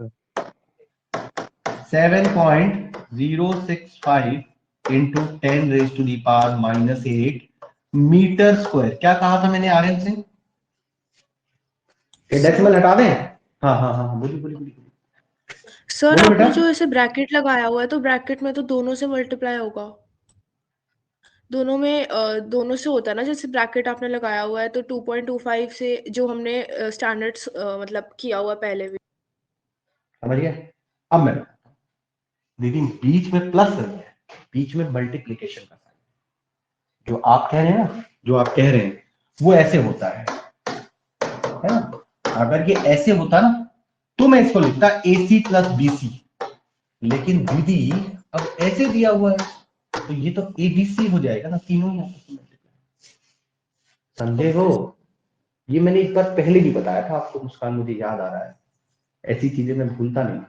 7.065 into 10 raise to the power -8 metre square. क्या कहा था मैंने आर्यन सिंह? डेसिमल हटा दें? हाँ, बोलिए। सर आपने जो ऐसे ब्रैकेट लगाया हुआ है, तो ब्रैकेट में तो दोनों से मल्टीप्लाई होगा, दोनों में दोनों से होता है ना, जैसे ब्रैकेट आपने लगाया हुआ है तो 2.25 से जो हमने स्टैंडर्ड्स मतलब किया हुआ पहले भी। समझ गया? अब मैं दीदी बीच में प्लस है, बीच में मल्टीप्लिकेशन का साइन, जो आप कह रहे हैं वो ऐसे होता है ना? अगर ये ऐसे होता ना तो मैं इसको लिखता AC प्लस BC, लेकिन दीदी अब ऐसे दिया हुआ है तो ये तो ABC हो जाएगा ना, तीनों ही आपस में। समझे हो? ये मैंने एक बार पहले भी बताया था आपको मुस्कान, मुझे याद आ रहा है, ऐसी चीजें मैं भूलता नहीं।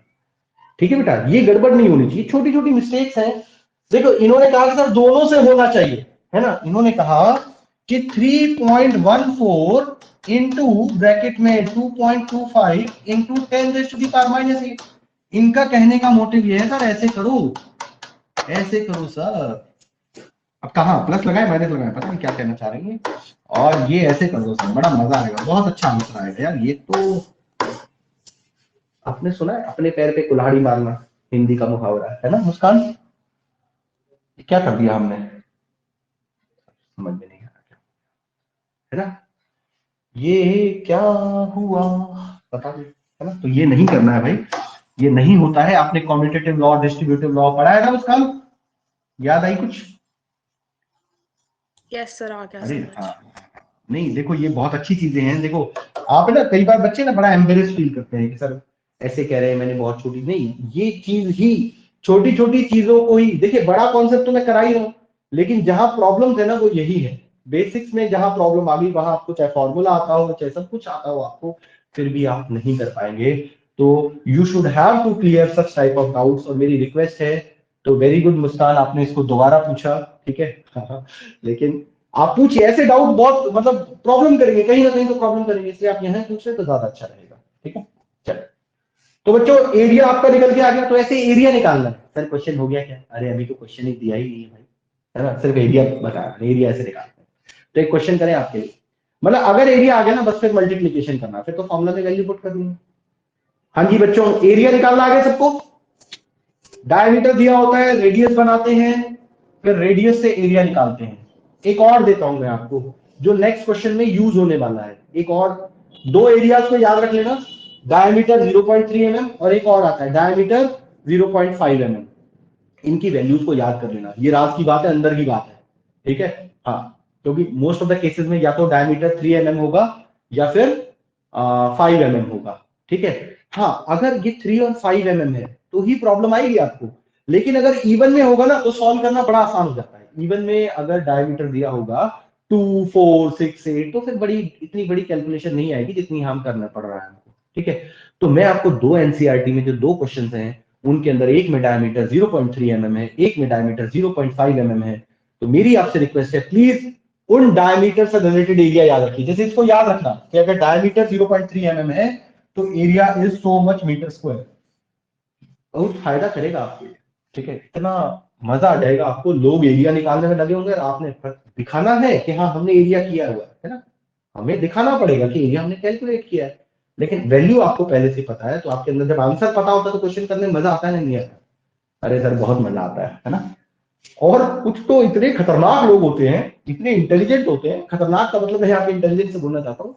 ठीक है बेटा, ये गड़बड़ नहीं होनी चाहिए, छोटी छोटी मिस्टेक्स हैं। देखो इन्होंने कहा कि सर दोनों से होना चाहिए, है ना? इन्होंने कहा कि 3.14 इंटू ब्रैकेट में 2.25 into 10 raise to the power -8। इनका कहने का मोटिव ये है सर ऐसे करो सर। अब कहाँ प्लस लगाए माइनस लगाए, पता नहीं क्या कहना चाह रही है। और ये ऐसे कर दो सर, बड़ा मजा आएगा, बहुत अच्छा आंसर आएगा यार। ये तो आपने सुना है अपने पैर पे कुल्हाड़ी मारना, हिंदी का मुहावरा है ना मुस्कान? क्या कर दिया हमने, समझ में नहीं आ रहा, है ना? ये क्या हुआ पता नहीं, है ना? तो ये नहीं करना है भाई, ये नहीं होता है। आपने कॉम्यूटेटिव लॉ, डिस्ट्रीब्यूटिव लॉ पढ़ा है ना मुस्कान? याद आई कुछ? यस सर, आ गया अरे समझ। हाँ, नहीं देखो ये बहुत अच्छी चीजें हैं। देखो आप ना कई बार बच्चे ना बड़ा एम्बेरेस फील करते हैं कि सर ऐसे कह रहे हैं, मैंने बहुत छोटी, नहीं, ये चीज ही छोटी छोटी चीजों को ही देखिए, बड़ा कॉन्सेप्ट तो मैं करा ही रहा हूँ, लेकिन जहां प्रॉब्लम है ना वो यही है, बेसिक्स में जहां प्रॉब्लम आ गई वहां आपको चाहे फॉर्मूला आता हो चाहे सब कुछ आता हो आपको, फिर भी आप नहीं कर पाएंगे। तो you should have to clear such type of doubts, और मेरी रिक्वेस्ट है, तो वेरी गुड मुस्कान, आपने इसको दोबारा पूछा, ठीक है लेकिन आप पूछिए, ऐसे डाउट बहुत मतलब प्रॉब्लम करेंगे, कहीं ना कहीं तो प्रॉब्लम करेंगे, इसलिए आप यहाँ पूछ रहे तो ज्यादा अच्छा रहेगा, ठीक है। चलो, तो बच्चों एरिया आपका निकल के आ गया, तो ऐसे एरिया निकालना है। सर क्वेश्चन हो गया क्या? अरे अभी तो क्वेश्चन ही दिया ही नहीं है भाई, है ना, सिर्फ एरिया बताया, एरिया ऐसे निकालते हैं। तो एक क्वेश्चन करें आपके लिए, मतलब अगर एरिया आ गया ना, बस फिर मल्टीप्लीकेशन करना, फिर तो फॉर्मूला में वैल्यू पुट करनी है। हाँ जी बच्चों, एरिया निकालना आ गया सबको? डायमीटर दिया होता है, रेडियस बनाते हैं, फिर रेडियस से एरिया निकालते हैं। एक और देता हूं मैं आपको, जो नेक्स्ट क्वेश्चन में यूज होने वाला है, एक और, दो एरियाज को याद रख लेना, डायमीटर 0.3 mm और एक और आता है डायमीटर 0.5 mm। इनकी वैल्यूज को याद कर लेना, ये राज की बात है, अंदर की बात है, ठीक है। हाँ, क्योंकि मोस्ट ऑफ द केसेस में या तो डायमीटर 3 mm होगा या फिर 5 mm होगा, ठीक है। हाँ, अगर ये 3 और 5 mm है तो ही प्रॉब्लम आएगी आपको, लेकिन अगर इवन में होगा ना तो सॉल्व करना बड़ा आसान हो जाता है। इवन में अगर डायमीटर दिया होगा 2, 4, 6, 8, तो फिर बड़ी इतनी बड़ी कैलकुलेशन नहीं आएगी जितनी हम करना पड़ रहा है हमको, ठीक है। तो मैं आपको दो एनसीईआरटी में जो दो क्वेश्चन हैं उनके अंदर एक में डायमीटर 0.3 mm है, एक में डायमीटर 0.5 mm है, तो मेरी आपसे रिक्वेस्ट है प्लीज उन डायमीटर से रिलेटेड एरिया याद रखिए। जैसे इसको याद रखना कि अगर डायमीटर 0.3 mm है तो area is so much metre square, बहुत फायदा करेगा आपके लिए, ठीक है। इतना मजा आ जाएगा आपको, लोग एरिया निकालने में लगे होंगे, आपने दिखाना है कि हाँ हमने एरिया किया हुआ है ना, हमें दिखाना पड़ेगा कि एरिया हमने कैलकुलेट किया है, लेकिन वैल्यू आपको पहले से पता है, तो आपके अंदर जब आंसर पता होता है तो क्वेश्चन करने में मजा आता है नहीं आता? अरे सर बहुत मजा आता है ना। और कुछ तो इतने खतरनाक लोग होते हैं, इतने इंटेलिजेंट होते हैं, खतरनाक का मतलब मैं यहाँ पे इंटेलिजेंट से बोलना चाहता हूँ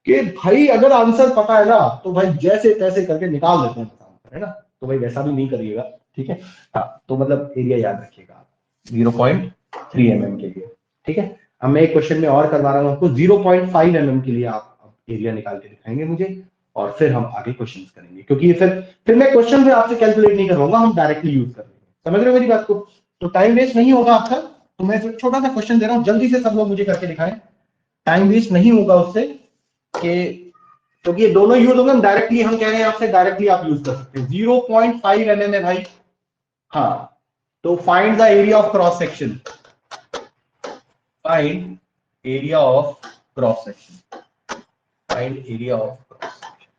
कि भाई अगर आंसर पता है ना तो भाई जैसे तैसे करके निकाल देते हैं, है ना। तो भाई वैसा भी नहीं करिएगा, ठीक है। हाँ, तो मतलब एरिया याद रखिएगा 0.3 mm के लिए, ठीक है। अब मैं एक क्वेश्चन में और करवा रहा हूँ आपको, 0.5 mm के लिए आप एरिया निकाल के दिखाएंगे मुझे, और फिर हम आगे क्वेश्चन करेंगे, क्योंकि फिर मैं क्वेश्चन से आपसे कैलकुलेट नहीं करवाऊंगा, हम डायरेक्टली यूज कर लेंगे। समझ रहे हो मेरी बात को? तो टाइम वेस्ट नहीं होगा आपका। तो मैं छोटा सा क्वेश्चन दे रहा हूँ, जल्दी से सब लोग मुझे करके दिखाएं, टाइम वेस्ट नहीं होगा उससे, कि क्योंकि ये दोनों यूज होंगे, हम डायरेक्टली हम कह रहे हैं आपसे, डायरेक्टली आप यूज कर सकते हैं। 0.5 mm है भाई। हाँ, तो find the area of cross section, find area of cross section, find area of cross section.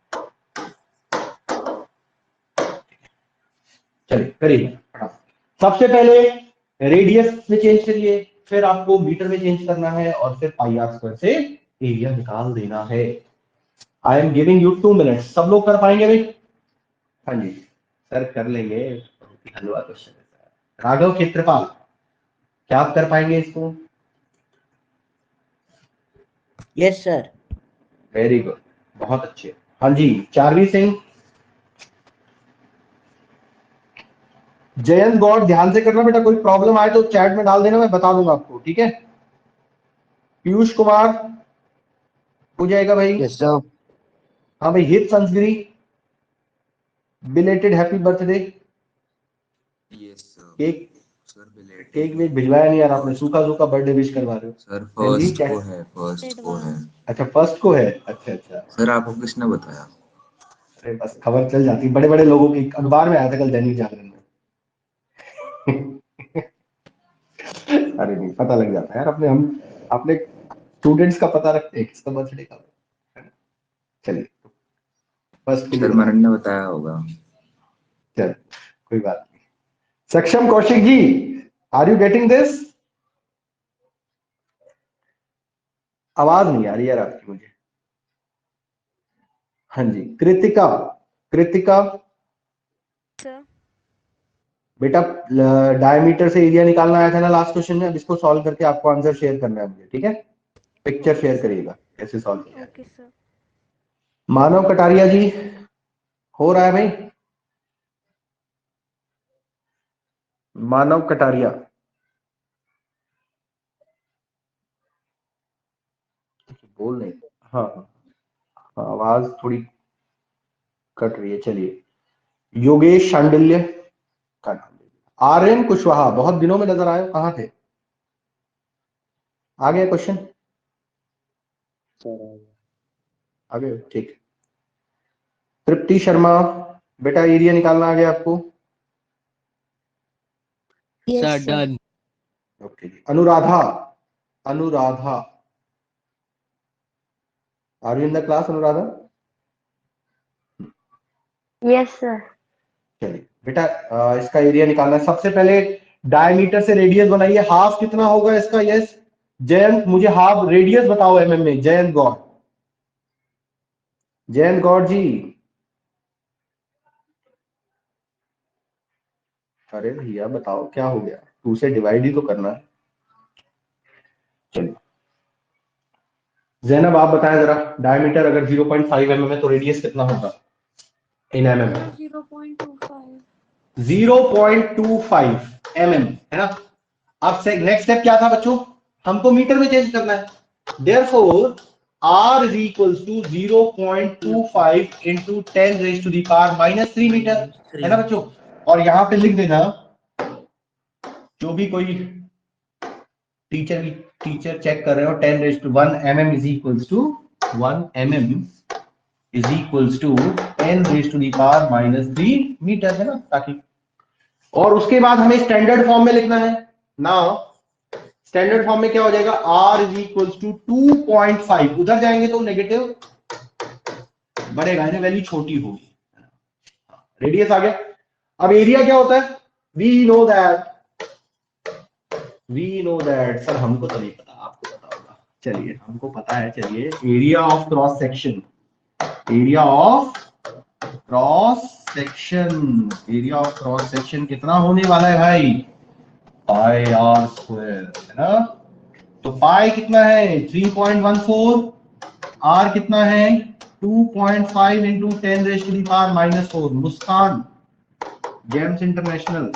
चलिए करिए, सबसे पहले रेडियस में चेंज करिए, फिर आपको मीटर में चेंज करना है, और फिर पाई आर स्क्वायर से एरिया निकाल देना है। आई एम गिविंग यू 2 मिनट, सब लोग कर पाएंगे भाई? हाँ जी सर कर लेंगे, हलवा क्वेश्चन है। राघव क्षेत्रपाल, क्या आप कर पाएंगे इसको? Yes sir. वेरी गुड, बहुत अच्छे। हाँ जी चारवी सिंह, जयंत गौड़, ध्यान से करना बेटा, कोई प्रॉब्लम आए तो चैट में डाल देना, मैं बता दूंगा आपको, ठीक है। पीयूष कुमार हो जाएगा भाई? Yes sir. हाँ भाई, Hit Sanskriti, belated happy birthday. Yes sir. Cake sir belated cake वेक भिजवाया नहीं यार आपने, सूखा सूखा बर्थडे विश करवा रहे हो। सर, हाँ जी, फर्स्ट को है, फर्स्ट को है। अच्छा फर्स्ट को है, अच्छा अच्छा। सर आपको किसने बताया? अरे बस खबर चल जाती, बड़े बड़े लोगों की, अखबार में आया था कल दैनिक जागरण में अरे नहीं, पता लग जाता है यार, अपने स्टूडेंट्स का पता रखते हैं किसका बर्थडे का, है ना? चलिए फर्स्ट सर मरण ने बताया होगा। चल कोई बात नहीं। सक्षम Kaushik ji, are you getting this? आवाज नहीं आ रही यार आपकी मुझे। हाँ जी कृतिका, कृतिका सर बेटा, डायमीटर से एरिया निकालना आया था ना लास्ट क्वेश्चन में, अब इसको सॉल्व करके आपको आंसर शेयर करना है मुझे, ठीक है। पिक्चर शेयर करिएगा कैसे सॉल्व किया है। Okay sir. मानव कटारिया जी, हो रहा है भाई? मानव कटारिया, बोल नहीं, हाँ हाँ आवाज थोड़ी कट रही है। चलिए, योगेश शांडिल्य का नाम लीजिए। आर्यन कुशवाहा, बहुत दिनों में नजर आए, कहाँ थे? आ गया क्वेश्चन? आ गए, ठीक। तृप्ति शर्मा, बेटा एरिया निकालना आ गया आपको? Sir done. ओके जी। Anuradha, Anuradha, are you in the class Anuradha? Yes sir. चलिए बेटा, इसका एरिया निकालना है। सबसे पहले डायमीटर से रेडियस बनाइए। हाफ कितना होगा इसका? यस जयंत, मुझे हाफ रेडियस बताओ एमएम में। जयंत गौड़, जयंत गौड़ जी। अरे भैया बताओ क्या हो गया? 2 से डिवाइड ही तो करना है। चलिए जैनब आप बताएं जरा, डायमीटर अगर 0.5 mm है तो रेडियस कितना होगा इन mm में? 0.25 mm है ना। अब से नेक्स्ट स्टेप क्या था बच्चों? हमको मीटर में चेंज करना है। Therefore r is equals to 0.25 into 10 raised to the power minus 3 metre, है ना बच्चों। और यहाँ पे लिख देना, जो भी कोई टीचर चेक कर रहे हो, 10 raised to 1 mm is equals to 1 mm is equals to 10 raised to the power minus 3 metre, है ना। ताकि, और उसके बाद हमें स्टैंडर्ड फॉर्म में लिखना है ना। स्टैंडर्ड फॉर्म में क्या हो जाएगा? r is equals to 2.5, उधर जाएंगे तो नेगेटिव बढ़ेगा, यानी वैल्यू छोटी होगी। रेडियस आ गया। अब एरिया क्या होता है? वी नो दैट सर, हमको तो नहीं पता, आपको पता होगा। चलिए हमको पता है। चलिए, area of cross section, area of cross section, area of cross section कितना होने वाला है भाई? पाई आर स्क्वायर, है ना। तो पाई कितना है? 3.14, आर कितना है? 2.5 into 10 raise to the power -4। Muskan, James International,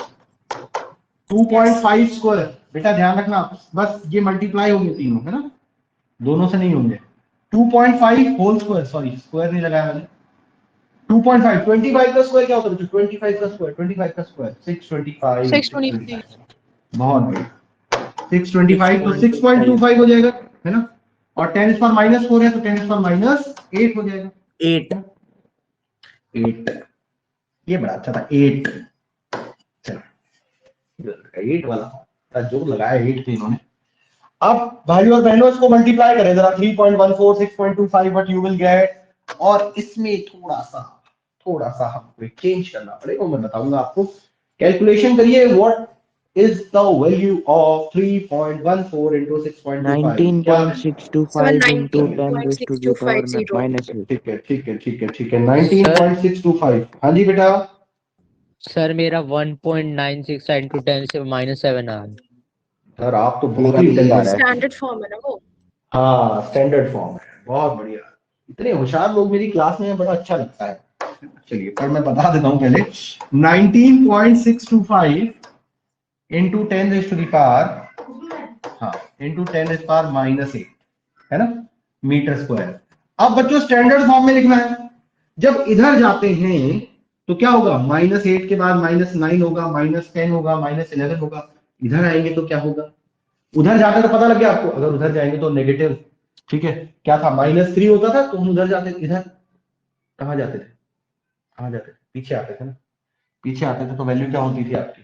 2.5 square. बेटा ध्यान रखना, बस ये मल्टीप्लाई होंगे तीनों, है ना, दोनों से नहीं होंगे। 2.5 होल स्क्वायर, सॉरी स्क्वायर नहीं लगाया मैंने। 2.5, 25 का स्क्वायर क्या होता है? 25 का स्क्वायर, 25 का स्क्वायर 625। बहुत बढ़िया, 625 तो 6.25 हो जाएगा, है ना। और 10 पर -4 है तो 10 पर -8 हो जाएगा। 8 ये बड़ा अच्छा था, 8। चलो 8 वाला जो लगाया 8 थे इन्होंने। अब भाई और बहनों इसको मल्टीप्लाई करें जरा, 3.14 6.25 व्हाट यू विल गेट। और इसमें थोड़ा सा हमको चेंज करना पड़ेगा, मैं बताऊंगा आपको। कैलकुलेशन करिए, what is the value of 3.14 into 6.25? 19.625 into 10 raised to the power -8। ठीक है 19.625। हाँ जी बेटा। सर मेरा 1.96 इंटू 10 से -7 आ गया। सर आप तो बहुत ही इंटेलिजेंट है। स्टैंडर्ड फॉर्म है ना वो। हाँ स्टैंडर्ड फॉर्म है, बहुत बढ़िया। इतने होशियार लोग मेरी क्लास में, बड़ा अच्छा लगता है। चलिए पर मैं बता देता हूँ पहले, 19.625 into 10 raise to the power, हाँ इंटू 10 रेज़ पावर -8, है ना, मीटर स्क्वायर। अब बच्चों स्टैंडर्ड फॉर्म में लिखना है। जब इधर जाते हैं तो क्या होगा? -8 के बाद -9 होगा, -10 होगा, -11 होगा। इधर आएंगे तो क्या होगा? उधर जाते तो पता लग गया आपको, अगर उधर जाएंगे तो नेगेटिव, ठीक है। क्या था? -3 होता था तो हम उधर जाते, इधर कहाँ जाते थे? पीछे आते थे ना। पीछे आते थे तो वैल्यू क्या होती थी आपकी?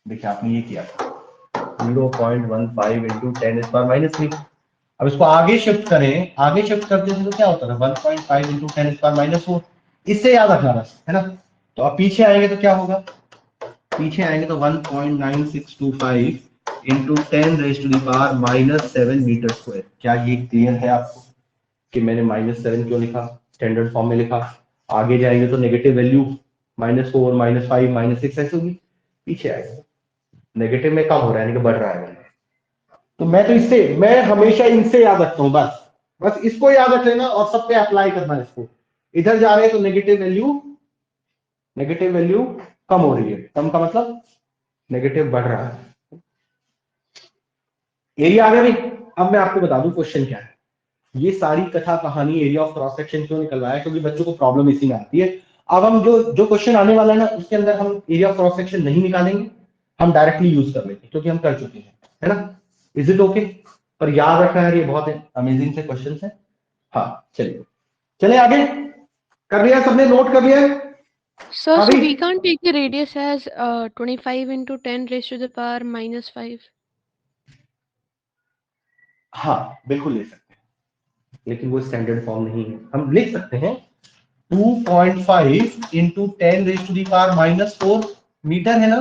देखिए आपने ये किया था 0.15 इंटू 10 इस बार -3। अब इसको आगे शिफ्ट करें, आगे शिफ्ट करते थे तो क्या होता था? 1.5 इंटू 10 इस बार -4। इससे याद रखना बस, है ना। तो अब पीछे आएंगे तो क्या होगा? पीछे आएंगे तो 1.9625 into 10 raise to the power -7 metre square. क्या ये क्लियर है आपको कि मैंने -7 क्यों लिखा? स्टैंडर्ड फॉर्म में लिखा। आगे जाएंगे तो नेगेटिव वैल्यू -4 -5 -6 ऐसे होगी। पीछे आएगा नेगेटिव में कम हो रहा है, यानी कि बढ़ रहा है। तो मैं हमेशा इनसे याद रखता हूं, बस इसको याद रख लेना और सब पे अप्लाई करना है इसको। इधर जा रहे हैं तो नेगेटिव वैल्यू कम हो रही है, कम का मतलब नेगेटिव बढ़ रहा है। एरिया आ गया भाई। अब मैं आपको बता दूं क्वेश्चन क्या है। ये सारी कथा कहानी एरिया ऑफ क्रॉस सेक्शन क्यों निकलवाया, क्योंकि बच्चों को प्रॉब्लम इसी में आती है। अब हम जो क्वेश्चन आने वाला है ना, उसके अंदर हम एरिया ऑफ क्रॉस सेक्शन नहीं निकालेंगे, हम डायरेक्टली यूज कर लेंगे, क्योंकि हम कर चुके हैं, है ना। Is it okay? पर याद रखना है, ये बहुत अमेजिंग से क्वेश्चन है। हाँ चलिए आगे। कर लिया सबने, नोट कर लिया? Sir, so अभी we can't take the radius as 25 into 10 raised to the power minus 5. हाँ बिल्कुल ले सकते हैं, लेकिन वो स्टैंडर्ड फॉर्म नहीं है। हम लिख सकते हैं 2.5 into 10 raise to the power minus 4 metre, है ना।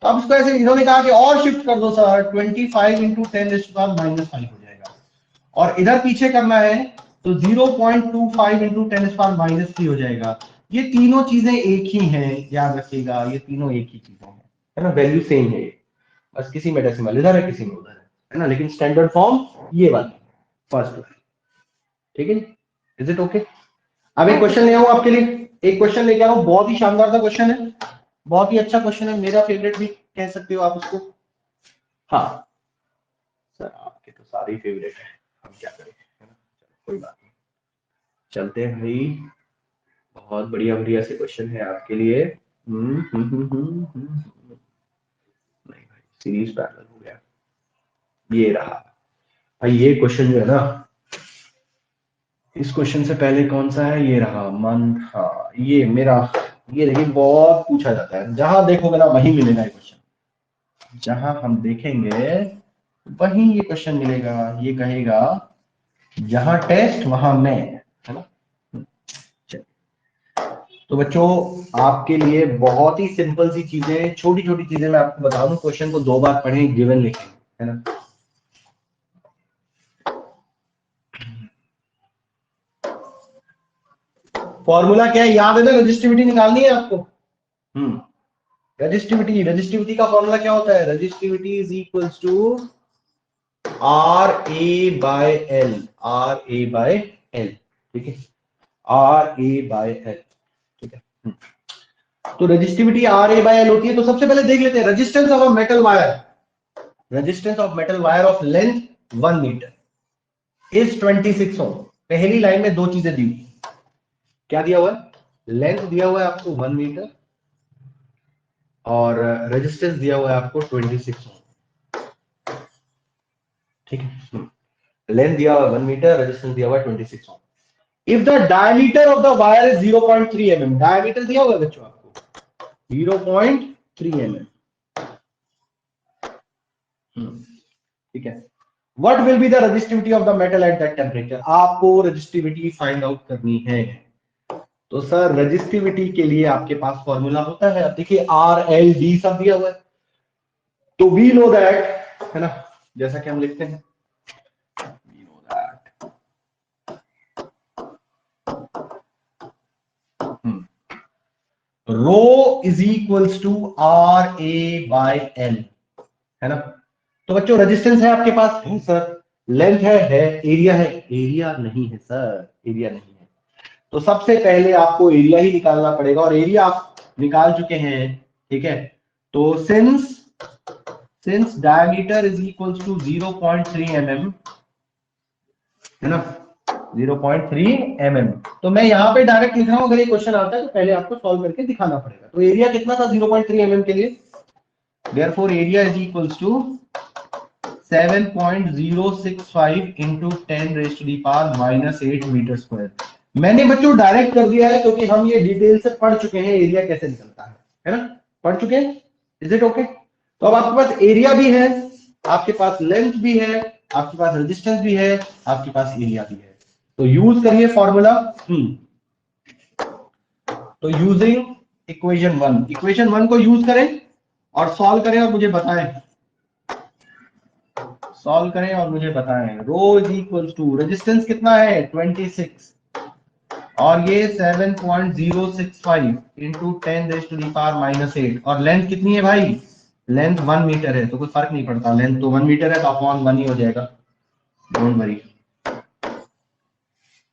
तो अब इसको ऐसे इन्होंने कहा कि और शिफ्ट कर दो sir, 25 into 10 raise to power minus 5 हो जाएगा, और इधर पीछे करना है तो 0.25 into 10 raise to power minus 3 हो जाएगा। ये तीनों चीजें एक ही हैं, याद रखिएगा, ये तीनों एक ही चीजें हैं, है ना, वैल्यू सेम है, बस किसी में डेसिमल इधर है, किसी में उधर है ना, लेकिन स्टैंडर्ड फॉर्म ये वाली फर्स्ट, ठीक है। Is it okay? अब एक क्वेश्चन ले आऊं आपके लिए, एक क्वेश्चन लेके आऊं, बहुत ही शानदार सा क्वेश्चन है, बहुत ही अच्छा क्वेश्चन है, मेरा फेवरेट भी कह सकते हो आप उसको। हाँ सर आपके तो सारे फेवरेट है, हम क्या करें, है ना, कोई बात नहीं, चलते हैं भाई। बहुत बढ़िया बढ़िया से क्वेश्चन है आपके लिए। नहीं भाई, सीरीज पैरेलल हो गया, ये रहा भाई। ये क्वेश्चन जो है ना, इस क्वेश्चन से पहले कौन सा है, ये रहा मन। हाँ ये मेरा, ये देखिए बहुत पूछा जाता है, जहां देखोगे ना वहीं मिलेगा ये क्वेश्चन, जहां हम देखेंगे वहीं ये क्वेश्चन मिलेगा। ये कहेगा जहां टेस्ट वहां मैं, है ना। तो बच्चों आपके लिए बहुत ही सिंपल सी चीजें, छोटी छोटी चीजें मैं आपको बता दूं, क्वेश्चन को 2 बार पढ़ें, गिवन लिखें, है ना। फॉर्मूला क्या है, याद है ना, रजिस्टिविटी निकालनी है आपको। रजिस्टिविटी का फॉर्मूला क्या होता है, resistivity is equals to R A by L, R A by L, ठीक है, आर ए बाय एल, ठीक है। तो resistivity R A by L होती है। तो सबसे पहले देख लेते हैं resistance of a metal wire, resistance of metal wire of length 1 metre is 26 ohm. पहली लाइन में दो चीजें दी, क्या दिया हुआ है, लेंथ दिया हुआ है आपको 1 मीटर और रेजिस्टेंस दिया हुआ है आपको 26 ओम, ठीक है। लेंथ दिया हुआ है 1 मीटर, रेजिस्टेंस दिया हुआ है 26 ohm. If the diameter of the wire is 0.3 mm, diameter दिया हुआ है बच्चों आपको 0.3 mm, ठीक है। What will be the resistivity of the metal at that temperature, आपको रेजिस्टिविटी फाइंड आउट करनी है। तो सर रेजिस्टिविटी के लिए आपके पास फॉर्मूला होता है, अब देखिए आर एल डी सब दिया हुआ है, तो वी नो दैट, है ना, जैसा कि हम लिखते हैं we know that rho is equals to R A by L, है ना। तो बच्चों रेजिस्टेंस है आपके पास, है सर, लेंथ है, एरिया है, एरिया नहीं है सर, एरिया नहीं है। तो सबसे पहले आपको एरिया ही निकालना पड़ेगा, और एरिया आप निकाल चुके हैं, ठीक है। तो since diameter is equals to 0.3 mm, है ना, 0.3 mm, तो मैं यहां पे डायरेक्ट लिख रहा हूं। अगर ये क्वेश्चन आता है तो पहले आपको सॉल्व करके दिखाना पड़ेगा। तो एरिया कितना था 0.3 mm के लिए, therefore area is equals to 7.065 into 10 raise to the power -8 metre square. मैंने बच्चों डायरेक्ट कर दिया है क्योंकि हम ये डिटेल से पढ़ चुके हैं एरिया कैसे निकलता है ना, पढ़ चुके हैं। Is it okay? तो अब आपके पास एरिया भी है, आपके पास लेंथ भी है, आपके पास रेजिस्टेंस भी है, आपके पास एरिया भी है। तो यूज करिए फॉर्मूला। तो यूजिंग इक्वेशन 1 को यूज करें और सॉल्व करें और मुझे बताएं, सॉल्व करें और मुझे बताएं। Rho is equals to, resistance कितना है 26 और ये 7.065 into 10 raise to the power -8, और लेंथ कितनी है भाई, लेंथ 1 मीटर है, तो कोई फर्क नहीं पड़ता, लेंथ तो 1 मीटर है तो अपॉन 1 ही हो जाएगा, डोंट वरी।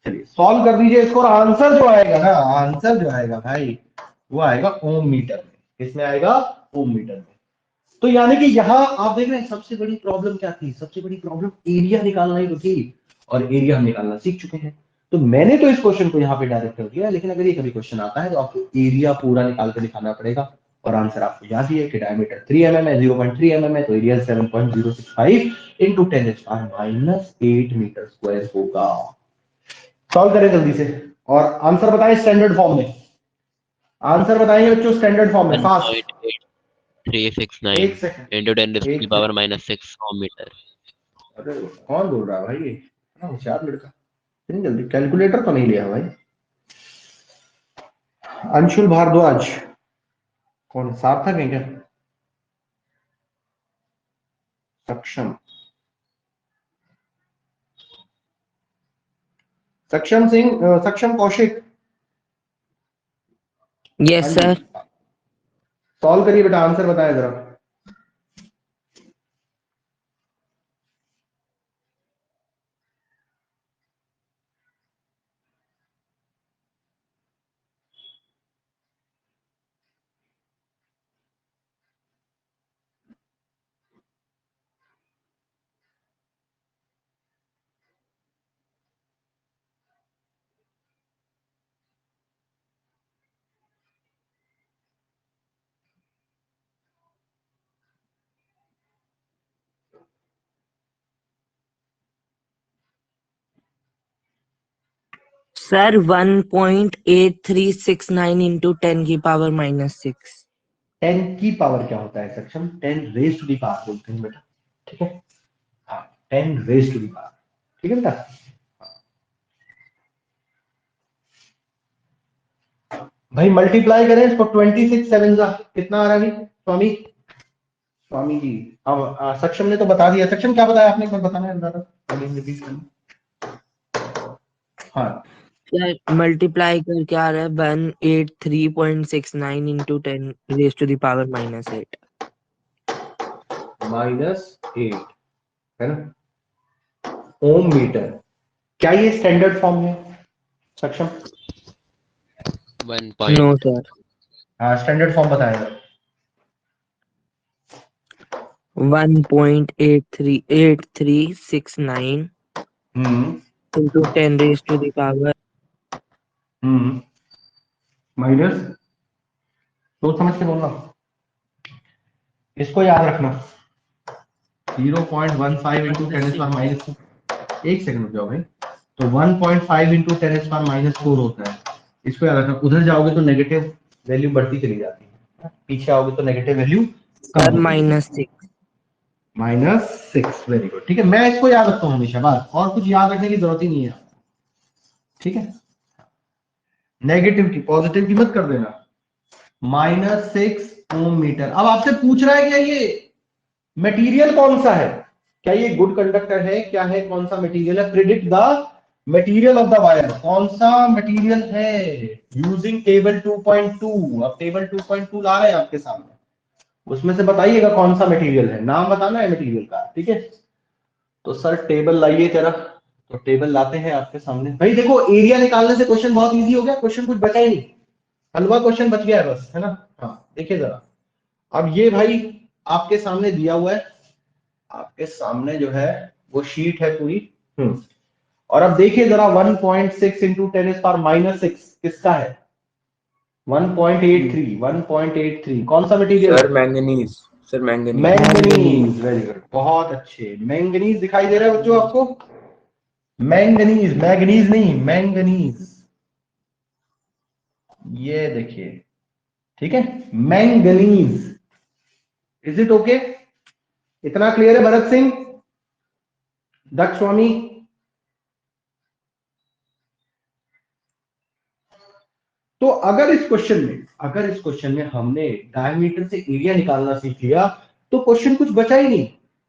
चलिए सॉल्व कर दीजिए इसको, आंसर जो आएगा ना, आंसर जो आएगा भाई वो आएगा ओम मीटर में। किसमें आएगा, ओम मीटर में। तो यानी कि यहां आप देख रहे हैं सबसे बड़ी प्रॉब्लम क्या थी, सबसे बड़ी प्रॉब्लम एरिया निकालना ही तो थी। और एरिया हम निकालना सीख चुके हैं। तो मैंने तो इस क्वेश्चन को यहाँ पे डायरेक्ट कर दिया, लेकिन अगर ये कभी क्वेश्चन आता है तो आपको एरिया पूरा निकाल कर दिखाना पड़ेगा। और आंसर आपको याद ही है कि डायमीटर 3 mm है, 0.3 mm है, तो एरिया 7.065 into 10⁻⁻8 मीटर स्क्वायर होगा। सॉल्व करें जल्दी से और आंसर बताएं स्टैंडर्ड फॉर्म में। आंसर बताएंगे बच्चों स्टैंडर्ड फॉर्म में, फास्ट। 1.8369 एक सेकंड, into 10⁻⁻6 मीटर। अरे कौन बोल रहा है भाई, ये होशियार लड़का, इतनी जल्दी कैलकुलेटर तो नहीं लिया भाई। अंशुल भारद्वाज, कौन, सार्थक है क्या? सक्षम, सक्षम सिंह, सक्षम कौशिक। Yes sir. सॉल्व करिए बेटा, आंसर बताएं जरा। सर 1.8369 into 10 की पावर -6। 10 की पावर क्या होता है सक्षम? 10 रेज टू दी पावर बोलते हैं बेटा, ठीक है। हाँ 10 रेज टू दी पावर, ठीक है बेटा। भाई मल्टीप्लाई करें इसको, 26 7 कितना आ रहा है स्वामी? स्वामी जी अब सक्षम ने तो बता दिया। सक्षम क्या बताया आपने, एक बार बताना है जरा। हाँ मल्टीप्लाई करके आ रहा है 183.69 into 10 raised to the power -8। -8 है ना, ओम मीटर। क्या ये स्टैंडर्ड फॉर्म है सक्षम? 1. No sir. हाँ स्टैंडर्ड फॉर्म बताया। 1.8369 into 10 raised to the power minus, सोच समझ के बोलना, इसको याद रखना 0.15 into 10⁻⁻4। एक सेकंड रुक जाओ भाई। तो 1.5 into 10⁻⁻4 होता है, इसको याद रखना। उधर जाओगे तो नेगेटिव वैल्यू बढ़ती चली जाती है, पीछे आओगे तो नेगेटिव वैल्यू कम -6। -6, वेरी गुड, ठीक है। मैं इसको याद रखता हूँ हमेशा, बात और कुछ याद रखने की जरूरत ही नहीं है, ठीक है। नेगेटिव की पॉजिटिव की मत कर देना। -6 ओम मीटर। अब आपसे पूछ रहा है क्या ये मटेरियल कौन सा है, क्या ये गुड कंडक्टर है, क्या है, कौन सा मटेरियल है? Predict the material of the wire, कौन सा मटेरियल है यूजिंग टेबल 2.2। अब टेबल 2.2 ला रहे हैं आपके सामने, उसमें से बताइएगा कौन सा मटेरियल है, नाम बताना है मटेरियल का, ठीक है। तो सर टेबल लाइए जरा, तो टेबल लाते हैं आपके सामने। भाई देखो एरिया निकालने से क्वेश्चन बहुत इजी हो गया, क्वेश्चन कुछ बचा ही नहीं, हलवा क्वेश्चन बच गया है बस, है ना। हाँ देखिए जरा, अब ये भाई आपके सामने दिया हुआ है, आपके सामने जो है वो शीट है पूरी। और अब देखिए जरा 1.6 into 10⁻⁻6 किसका है? 1.83 कौन सा material? Sir manganese. Sir manganese. Manganese, very good, बहुत अच्छे। मैंगनीज दिखाई दे रहा है बच्चों आपको? मैंगनीज, मैंगनीज नहीं, मैंगनीज, ये देखिए, ठीक है, मैंगनीज। Is it okay? इतना क्लियर है भरत सिंह, दक्ष स्वामी? तो अगर इस क्वेश्चन में हमने डायमीटर से एरिया निकालना सीख लिया तो क्वेश्चन कुछ बचा ही नहीं।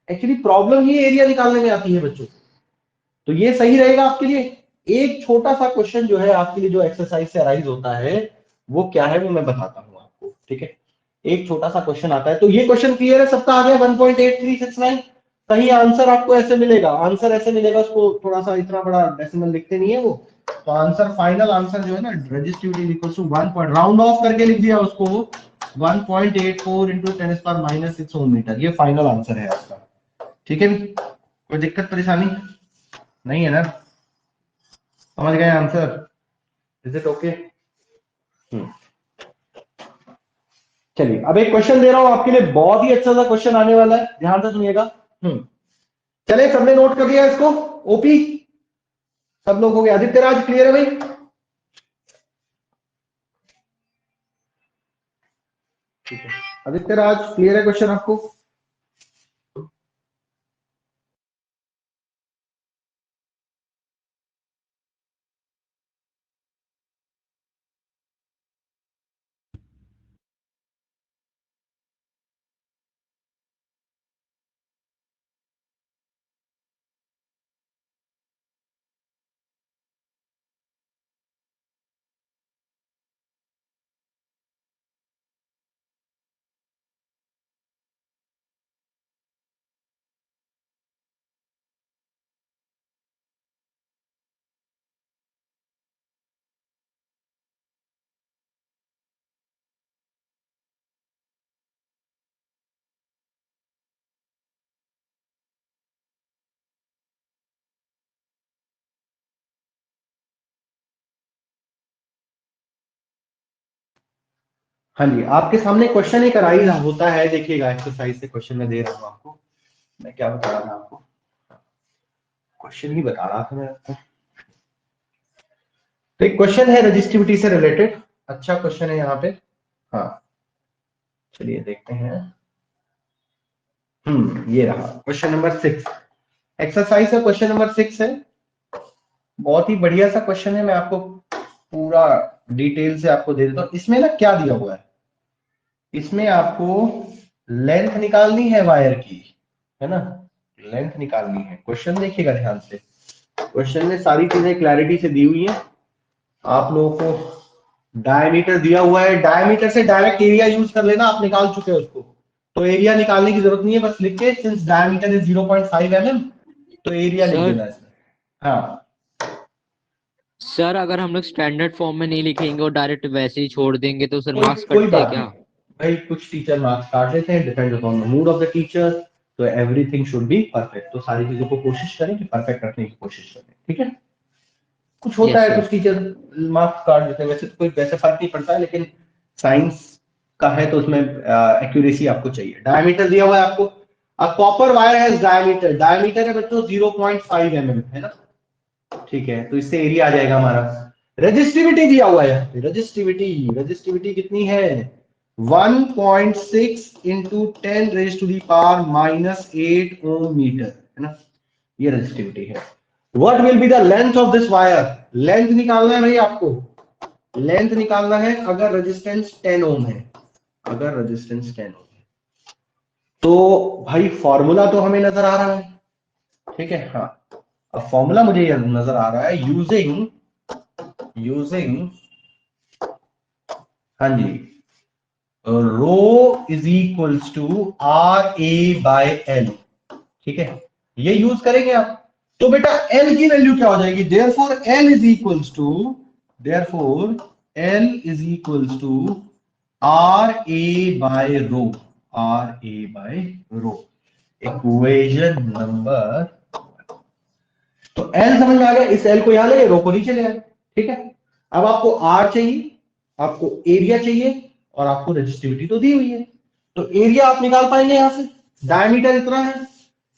एक्चुअली प्रॉब्लम ही एरिया निकालने में आती है बच्चों, तो ये सही रहेगा आपके लिए। एक छोटा सा क्वेश्चन जो है आपके लिए, जो एक्सरसाइज से अराइज होता है, वो क्या है वो मैं बताता हूं आपको, ठीक है। एक छोटा सा क्वेश्चन आता है, तो ये क्वेश्चन क्लियर है सबका? आ गया 1.8369। सही आंसर आपको ऐसे मिलेगा, आंसर ऐसे मिलेगा, उसको थोड़ा सा इतना बड़ा डेसिमल लिखते नहीं है वो। तो आंसर, फाइनल आंसर जो है ना, resistivity equal to 1 round off करके लिख दिया उसको, 1.84 into 10⁻⁻6 ओम मीटर। ये फाइनल आंसर है आपका, ठीक है। कोई दिक्कत परेशानी? नहीं है ना? समझ गए आंसर? Is it okay? चलिए अब एक क्वेश्चन दे रहा हूं आपके लिए, बहुत ही अच्छा सा क्वेश्चन आने वाला है, ध्यान से सुनिएगा। चले, सबने नोट कर लिया इसको? ओपी सब लोग हो गए? आदित्य राज क्लियर है भाई? ठीक है, आदित्य राज क्लियर है क्वेश्चन आपको? हाँ जी, आपके सामने क्वेश्चन एक अराइज होता है, देखिएगा एक्सरसाइज से क्वेश्चन में दे रहा हूं आपको। मैं क्या बता रहा था आपको? क्वेश्चन ही बता रहा था मैं आपको। तो एक क्वेश्चन है रजिस्टिविटी से रिलेटेड, अच्छा क्वेश्चन है यहाँ पे। हाँ चलिए देखते हैं। ये रहा क्वेश्चन नंबर 6, एक्सरसाइज का क्वेश्चन नंबर 6 है। बहुत ही बढ़िया सा क्वेश्चन है, मैं आपको पूरा डिटेल से आपको दे देता हूँ। इसमें ना क्या दिया हुआ है, इसमें आपको लेंथ निकालनी है वायर की, है ना? लेंथ निकालनी है। क्वेश्चन देखिएगा ध्यान से, क्वेश्चन में सारी चीजें क्लैरिटी से दी हुई है। आप लोगों को डायमीटर दिया हुआ है, डायमीटर से डायरेक्ट एरिया यूज कर लेना, आप निकाल चुके हो उसको, तो एरिया निकालने की जरूरत नहीं है, बस लिख के सिंस डायमीटर इज 0.5 mm तो एरिया लिख देना इसमें। हाँ सर अगर हम लोग स्टैंडर्ड फॉर्म में नहीं लिखेंगे और डायरेक्ट वैसे ही छोड़ देंगे तो सर मार्क्स कोई कटते हैं बात क्या? नहीं भाई, कुछ टीचर मार्क्स काट लेते हैं, depend upon the mood off the teacher. तो एवरीथिंग शुड बी परफेक्ट, तो सारी चीजों को कोशिश करें कि परफेक्ट रखने की कोशिश करें, ठीक है? कुछ होता Yes, है, sir. कुछ टीचर मार्क्स काट देते हैं, वैसे तो कोई वैसे फर्क नहीं पड़ता है, लेकिन साइंस का है तो उसमें एक्यूरेसी आपको चाहिए। डायमीटर दिया हुआ है आपको, अब copper wire has diameter, diameter है बच्चों 0.5 mm, है ना? ठीक है, तो इससे एरिया आ जाएगा हमारा। रजिस्टिविटी दिया हुआ है, रजिस्टिविटी कितनी है? 1.6 इंटू 10⁻⁻8 ओम मीटर, है ना? ये रजिस्टिविटी है। What will be the length of this wire? Length निकालना है भाई आपको, लेंथ निकालना है अगर रेजिस्टेंस 10 ओम है, अगर रेजिस्टेंस 10 ओम है तो भाई फॉर्मूला तो हमें नजर आ रहा है, ठीक है? हाँ, अब फॉर्मूला मुझे नजर आ रहा है, यूजिंग हाँ जी, रो इज इक्वल्स टू RA/L, ठीक है? ये यूज करेंगे आप, तो बेटा L की वैल्यू क्या हो जाएगी? Therefore L is equals to RA/रो, RA/रो, इक्वेशन नंबर। तो L समझ में आ गया, इस L को यहां ले, रो को नीचे ले आए, ठीक है? अब आपको R चाहिए, आपको एरिया चाहिए, और आपको रजिस्टिविटी तो दी हुई है, तो एरिया आप निकाल पाएंगे यहां से। डायमीटर इतना है,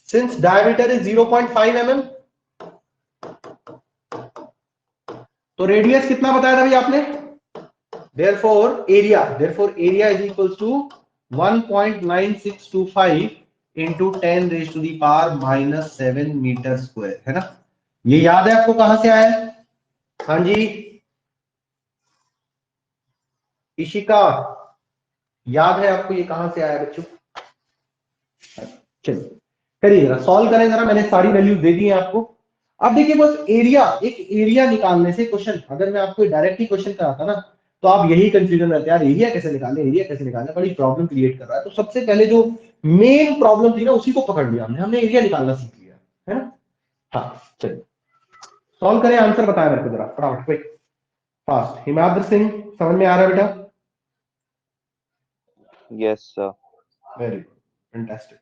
सिंस डायमीटर इज 0.5 mm, तो रेडियस कितना बताया था भाई आपने? Therefore area is equals to 1.9625 into 10⁻⁻7 metre square, है ना? ये याद है आपको कहां से आया है? हाँ जी इशिका, याद है आपको ये कहां से आया बच्चों? चलिए करिए जरा, सॉल्व करें जरा, मैंने सारी वैल्यूज दे दी है आपको। अब देखिए बस एरिया, एक एरिया निकालने से क्वेश्चन, अगर मैं आपको डायरेक्ट ही क्वेश्चन कराता ना तो आप यही कंफ्यूजन रहते यार, एरिया कैसे निकालें, एरिया कैसे निकालें, बड़ी प्रॉब्लम क्रिएट कर रहा है। तो सबसे पहले जो मेन प्रॉब्लम थी ना उसी को पकड़ लिया हमने एरिया निकालना सीख लिया, है ना? हाँ चलिए सॉल्व करें, आंसर बताया मेरे को जरा फटाफट, क्विक फास्ट। हिमाद्र सिंह समझ में आ रहा है बेटा? Yes, sir. Very good, fantastic.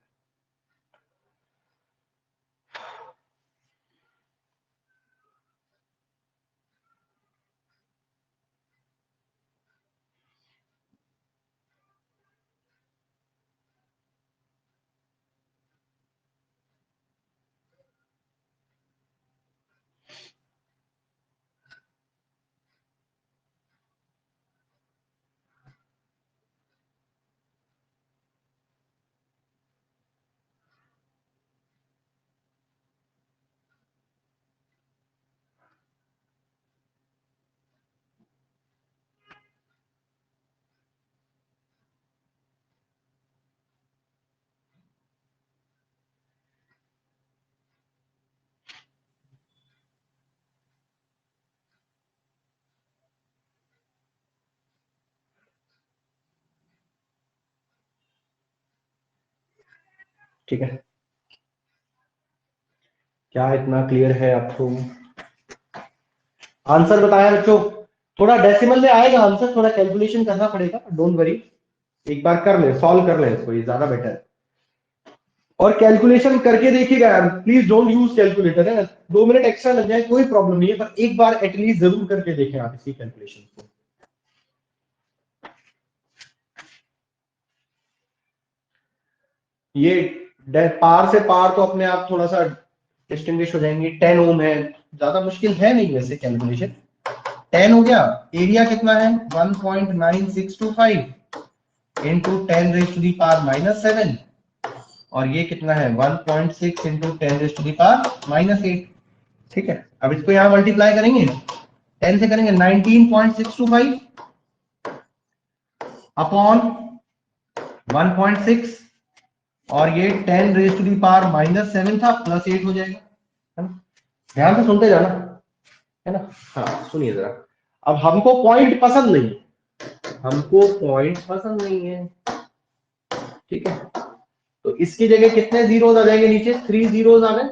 ठीक है, क्या इतना क्लियर है आपको? आंसर बताया बच्चों, थोड़ा डेसिमल में आएगा आंसर, थोड़ा कैलकुलेशन करना पड़ेगा, डोंट वरी, एक बार कर ले, सॉल्व कर ले इसको, ये ज्यादा बेटर है। और कैलकुलेशन करके देखिएगा यार, प्लीज डोंट यूज कैलकुलेटर, है ना, 2 मिनट एक्स्ट्रा लग जाए कोई प्रॉब्लम नहीं है, पर एक बार एटलीस्ट जरूर करके देखें आप इसकी कैलकुलेशन को। ये पार से पार तो अपने आप थोड़ा सा डिस्टिंग्विश हो जाएंगे, 10 ओम है, ज्यादा मुश्किल है नहीं वैसे कैलकुलेशन। 10 हो गया, एरिया कितना है 1.9625 into 10 raise to the power -7, और ये कितना है 1.6 into 10 raise to the power -8। ठीक है, अब इसको यहां मल्टीप्लाई करेंगे, 10 से करेंगे 19.625 अपॉन 1.6, और ये 10 रेज टू दी पावर -7 था, +8 हो जाएगा, है ना। ध्यान से सुनते जाना, है ना। हाँ सुनिए जरा, अब हमको पॉइंट पसंद नहीं, हमको पॉइंट पसंद नहीं है, ठीक है, तो इसकी जगह कितने जीरोस आ जाएंगे नीचे, 3 जीरोस आ गए,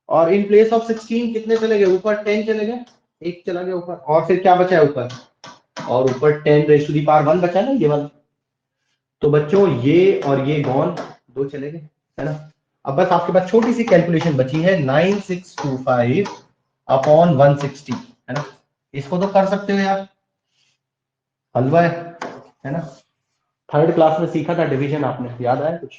और इन प्लेस ऑफ 16 कितने चले गए ऊपर, 10 चले गए, एक चला गया ऊपर, और फिर क्या बचा है ऊपर, और ऊपर 10 रेज टू दी पावर 1 बचा ना ये वाला। तो बच्चों ये और ये गॉन, 2 चले गए, है ना। अब बस आपके पास छोटी सी कैलकुलेशन बची है, 9625 अपॉन 160, है ना। इसको तो कर सकते हो यार, हलवा है ना, 3rd क्लास में सीखा था डिवीजन, आपने याद आया कुछ?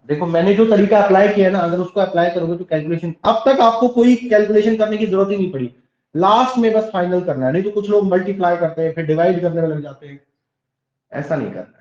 देखो मैंने जो तरीका अप्लाई किया ना, अगर उसको अप्लाई करोगे तो कैलकुलेशन, अब तक आपको कोई कैलकुलेशन करने की जरूरत ही नहीं पड़ी, लास्ट में बस फाइनल करना है, नहीं तो कुछ लोग मल्टीप्लाई करते हैं फिर डिवाइड करने में लग जाते हैं, ऐसा नहीं करना है।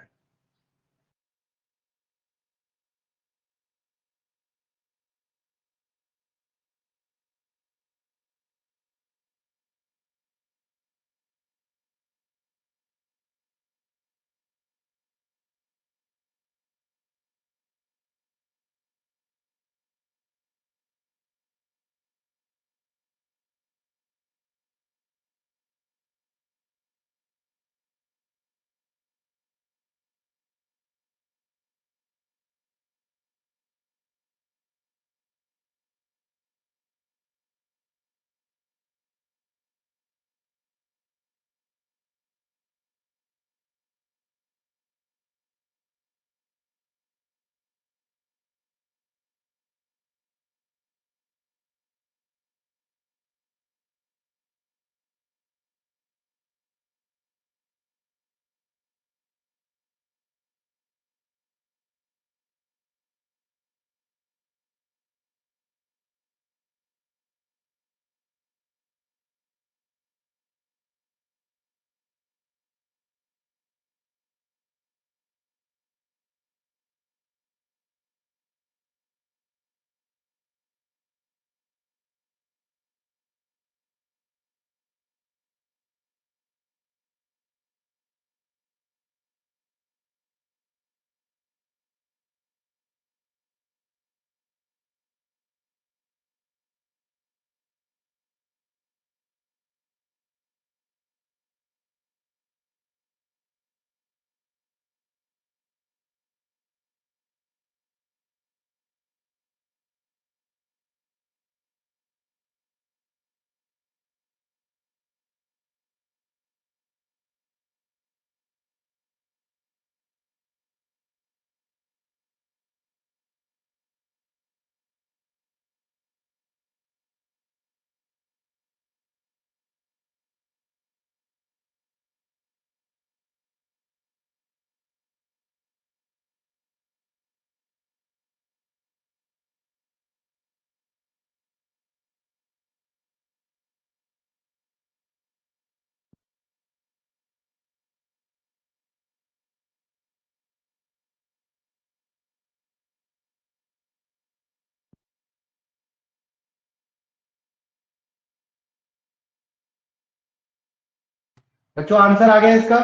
बच्चों आंसर आ गया इसका,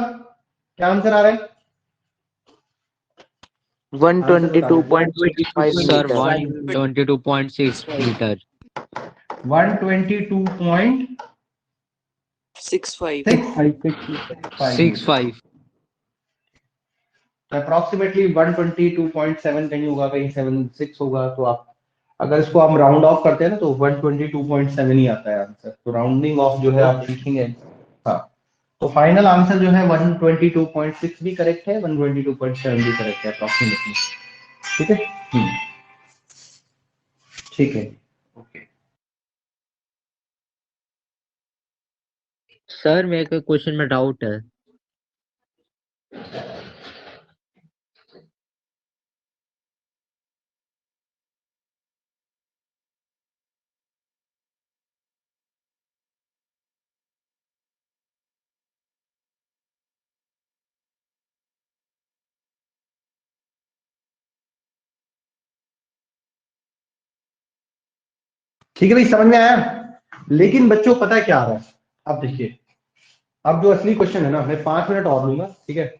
क्या आंसर आ रहा है? 122.65 सर मीटर 122.6 मीटर 122.65 65 65। तो अप्रोक्सीमेटली 122.7 कहीं होगा, कहीं 76 होगा। तो आप अगर इसको हम राउंड ऑफ करते हैं ना तो 122.7 ही आता है आंसर। तो राउंडिंग ऑफ जो है आप सीखेंगे। हाँ, तो फाइनल आंसर जो है 122.6 भी करेक्ट है, 122.7 भी करेक्ट है अप्रोक्सीमेटली। ठीक है, ठीक है, ओके। सर मेरे को क्वेश्चन में डाउट है। ठीक है भाई, समझ में आया। लेकिन बच्चों पता है क्या आ रहा है, अब देखिए, अब जो असली क्वेश्चन है ना, मैं 5 मिनट और लूंगा, ठीक है।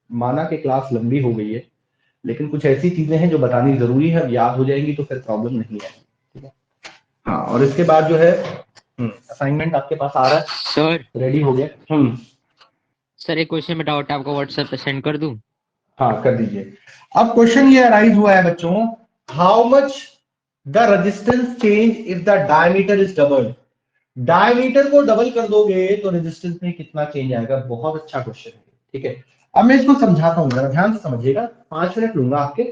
माना कि क्लास लंबी हो गई है, लेकिन कुछ ऐसी चीजें हैं जो बतानी जरूरी है, अब याद हो जाएंगी तो फिर प्रॉब्लम नहीं है, ठीक है। हाँ, और इसके बाद जो है असाइनमेंट आपके पास आ रहा है सर, रेडी हो गया। सर एक क्वेश्चन में डाउट है, आपको व्हाट्सएप पे सेंड कर दूं? हाँ, कर दीजिए। अब क्वेश्चन ये अराइज हुआ है बच्चों, how much the resistance change if the diameter is doubled. Diameter को डबल कर दोगे तो रेजिस्टेंस में कितना चेंज आएगा। बहुत अच्छा क्वेश्चन है, ठीक है। अब मैं इसको समझाता हूँ, जरा ध्यान से समझिएगा, 5 मिनट लूंगा आपके,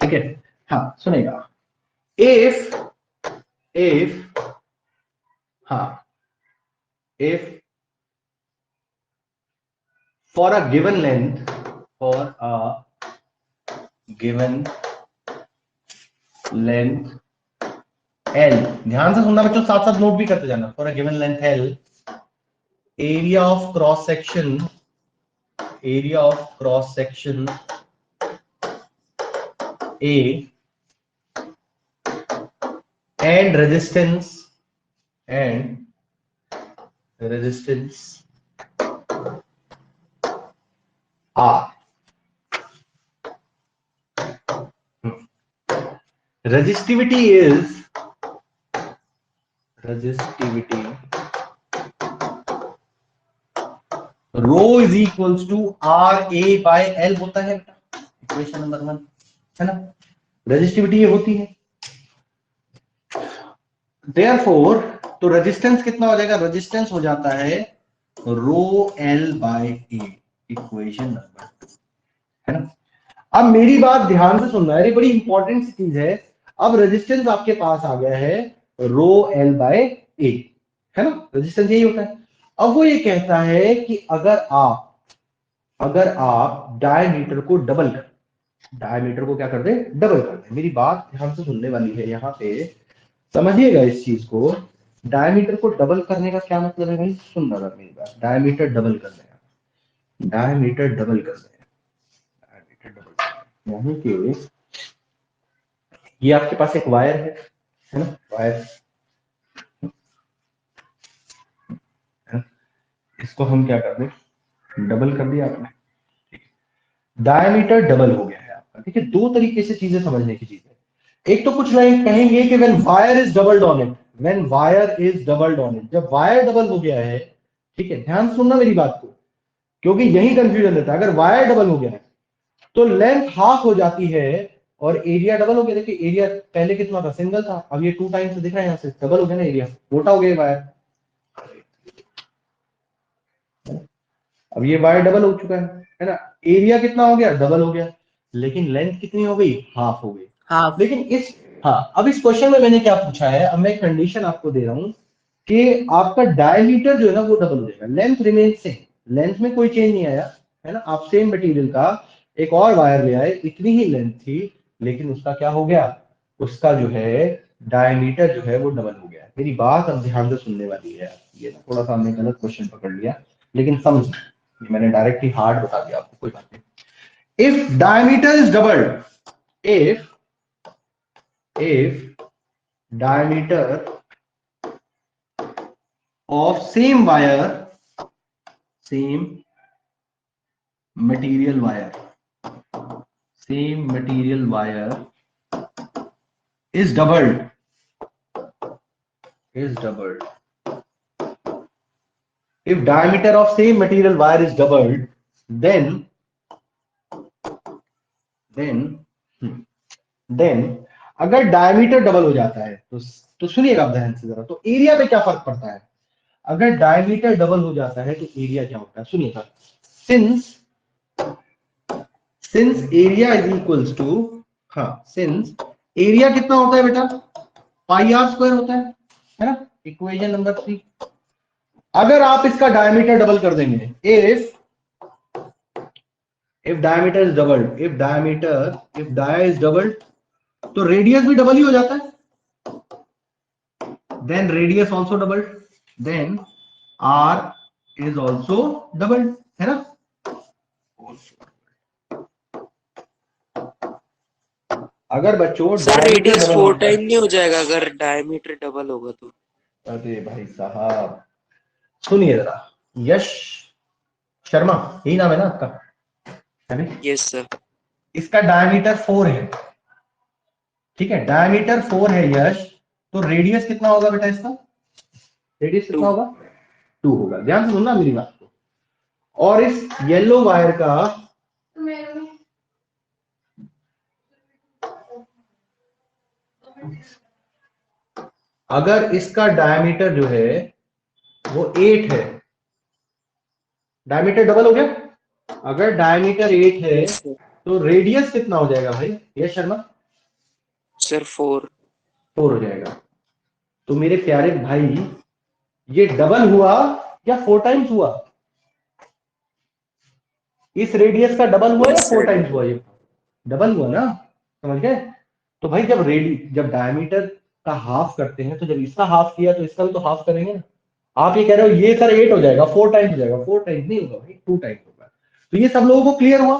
ठीक है। हाँ, सुनेगा। इफ हाँ, if for a given length, L, ध्यान से सुनना बच्चों, साथ साथ नोट भी करते जाना। For a given length L, area of cross section A and resistance R. Resistivity rho is equals to RA by L होता है बेटा, इक्वेशन नंबर 1 है ना। रेजिस्टिविटी ये होती है, देयरफॉर तो रेजिस्टेंस कितना हो जाएगा, रेजिस्टेंस हो जाता है rho L by A, equation number 2, है ना। अब मेरी बात ध्यान से सुनना है, ये बड़ी इंपॉर्टेंट सी चीज है। अब रेजिस्टेंस आपके पास आ गया है रो L बाय A, है ना, रेजिस्टेंस यही होता है। अब वो ये कहता है कि अगर आप डायमीटर को डबल कर, डायमीटर को क्या कर दे, डबल कर दे। मेरी बात ध्यान से सुनने वाली है, यहाँ पे समझिएगा इस चीज को। डायमीटर को डबल करने का क्या मतलब है भाई, सुनना जरा मेरी बात। डायमीटर डबल कर देगा, यानी कि ये आपके पास एक वायर है ना, वायर, इसको हम क्या कर दें, डबल कर दिया आपने, डायमीटर डबल हो गया है आपका। देखिए, दो तरीके से चीजें समझने की चीज है। एक तो कुछ लोग कहेंगे कि when wire is doubled on it, जब वायर डबल हो गया है, ठीक है, ध्यान सुनना मेरी बात को, क्योंकि यही कंफ्यूजन रहता है। अगर वायर डबल हो गया है तो लेंथ हाफ हो जाती है और एरिया डबल हो गया। देखिए, एरिया पहले कितना था, सिंगल था, अब ये 2 टाइम्स दिख रहा है, यहाँ से डबल हो गया ना, एरिया मोटा हो गया वायर, अब ये वायर डबल हो चुका है ना। एरिया कितना हो गया, डबल हो गया, लेकिन लेंथ कितनी हो गई, हाफ हो गई, हाफ। लेकिन अब इस क्वेश्चन में मैंने क्या पूछा है, अब मैं कंडीशन आपको दे रहा हूं कि आपका डायमीटर जो है ना वो डबल हो जाएगा, लेंथ रिमेन सेम, लेंथ में कोई चेंज नहीं आया, है ना। आप सेम मटेरियल का एक और वायर ले आए, इतनी ही लेंथ थी, लेकिन उसका क्या हो गया, उसका जो है डायमीटर जो है वो डबल हो गया। मेरी बात अब ध्यान से सुनने वाली है। ये थोड़ा सा हमने गलत क्वेश्चन पकड़ लिया, लेकिन समझ, मैंने डायरेक्टली हार्ड बता दिया आपको, कोई बात नहीं। If diameter is doubled, if diameter of same material wire is doubled, if diameter of same material wire is doubled, then then अगर डायमीटर डबल हो जाता है तो सुनिएगा आप ध्यान से जरा, तो एरिया पे क्या फर्क पड़ता है? अगर डायमीटर डबल हो जाता है तो एरिया क्या होता है? सुनिएगा, since area is equals to, since area कितना होता है बेटा? पाई आर स्क्वायर होता है ना? Equation number 3। अगर आप इसका डायमीटर डबल कर देंगे, if diameter is doubled, if dia is doubled, तो रेडियस भी डबल ही हो जाता है। then radius also doubled, then r is also doubled, है ना? अगर बच्चों सर रेडियस 4 टाइम नहीं हो जाएगा अगर डायमीटर डबल होगा तो? अरे भाई साहब सुनिए जरा, यश शर्मा यही नाम है ना आपका? Yes sir. इसका डायमीटर 4 है, ठीक है, डायमीटर 4 है यश, तो रेडियस कितना होगा बेटा इसका? रेडियस कितना होगा? 2 होगा। ध्यान से सुनना मेरी बात को। और इस येलो वायर का अगर इसका डायमीटर जो है वो 8 है, डायमीटर डबल हो गया, अगर डायमीटर 8 है तो रेडियस कितना हो जाएगा भाई? ये शर्मा सर 4 हो जाएगा। तो मेरे प्यारे भाई ये डबल हुआ या 4 टाइम्स हुआ? इस रेडियस का डबल हुआ या 4 टाइम्स हुआ? ये डबल हुआ ना, समझ गए? तो भाई जब डायमीटर का हाफ करते हैं तो जब इसका हाफ किया तो इसका भी तो हाफ करेंगे ना। आप ये कह रहे हो ये सर 8 हो जाएगा, 4 टाइम्स हो जाएगा, 4 टाइम्स नहीं होगा भाई, 2 टाइम्स होगा। तो ये सब लोगों को क्लियर हुआ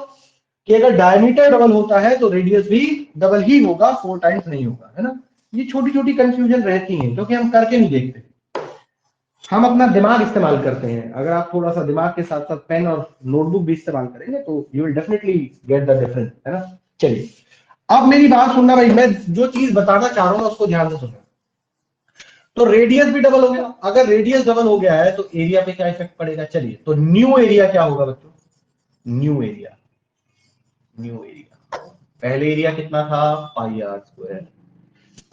कि अगर डायमीटर डबल होता है तो रेडियस भी डबल ही होगा, 4 टाइम्स नहीं होगा, है ना? ये छोटी छोटी कंफ्यूजन रहती हैं क्योंकि हम करके नहीं देखते, हम अपना दिमाग इस्तेमाल करते हैं। अगर आप थोड़ा सा दिमाग के साथ साथ पेन और नोटबुक भी इस्तेमाल करेंगे तो you will definitely get the difference, है ना? चलिए अब मेरी बात सुनना भाई, मैं जो चीज बताना चाह रहा हूं उसको ध्यान से सुनना। तो रेडियस भी डबल हो गया, अगर रेडियस डबल हो गया है तो एरिया पे क्या इफेक्ट पड़ेगा? चलिए, तो न्यू एरिया क्या होगा बच्चों? न्यू एरिया पहले एरिया कितना था? पाई आर स्क्वायर,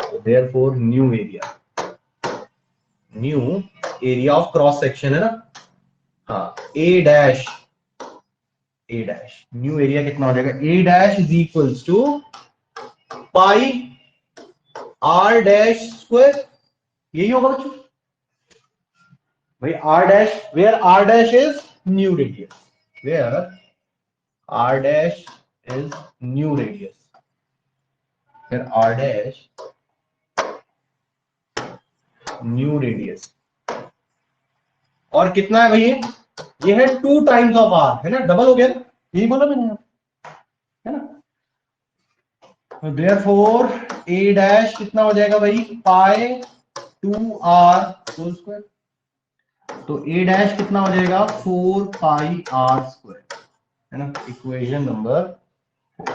तो therefore new area of cross section, है ना? हाँ, ए डैश न्यू एरिया कितना हो जाएगा? A dash is equals to pi R dash square, यही होगा बच्चों भाई। R dash, where R dash is new radius, where R dash is new radius, फिर आर डैश न्यू रेडियस। और कितना है भाई? ये है 2 टाइम्स ऑफ आर, है ना? डबल हो गया ना, यही बोला मैंने, है ना? देयरफॉर ए डैश कितना हो जाएगा भाई? पाई 2r होल स्क्वायर, तो ए डैश कितना हो जाएगा? 4 पाई आर स्क्वायर, है ना? Equation number 4।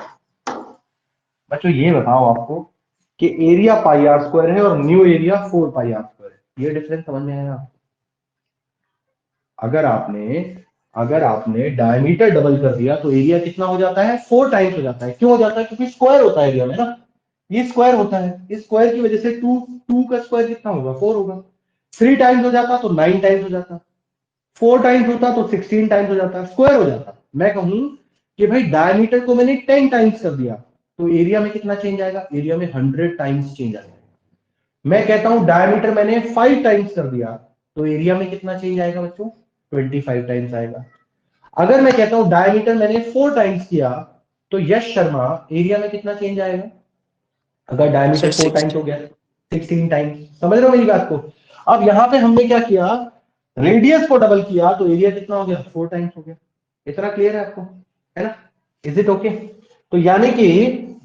बच्चों ये बताओ आपको कि एरिया पाई आर स्क्वायर है और new area 4 pi R square है, ये डिफरेंस समझ में आया? अगर आपने डायमीटर डबल कर दिया तो एरिया कितना हो जाता है? 4 टाइम्स हो जाता है। क्यों हो जाता है? क्योंकि स्क्वायर होता है एरिया में ना, ये स्क्वायर होता है, इस स्क्वायर की वजह से 2 का स्क्वायर कितना होगा? 4 होगा। 3 टाइम्स हो जाता तो 9 टाइम्स हो जाता, 4 टाइम्स होता तो 16 टाइम्स हो जाता, स्क्वायर हो जाता। मैं कहूं कि भाई डायमीटर को मैंने 10 टाइम्स कर दिया तो एरिया में कितना चेंज आएगा? एरिया में 100 टाइम्स चेंज आएगा। मैं कहता हूं डायमीटर मैंने 5 टाइम्स कर दिया तो एरिया में कितना चेंज आएगा बच्चों? 25 टाइम्स आएगा। अगर मैं कहता हूं डायमीटर मैंने 4 टाइम्स किया तो यश शर्मा एरिया में कितना चेंज आएगा? अगर डायमीटर 4 टाइम्स हो गया 16 टाइम्स। समझ रहे हो मेरी बात को? अब यहां पे हमने क्या किया? रेडियस को डबल किया तो एरिया कितना हो गया? 4 टाइम्स हो गया। इतना क्लियर है आपको, है ना? Is it okay? तो यानी कि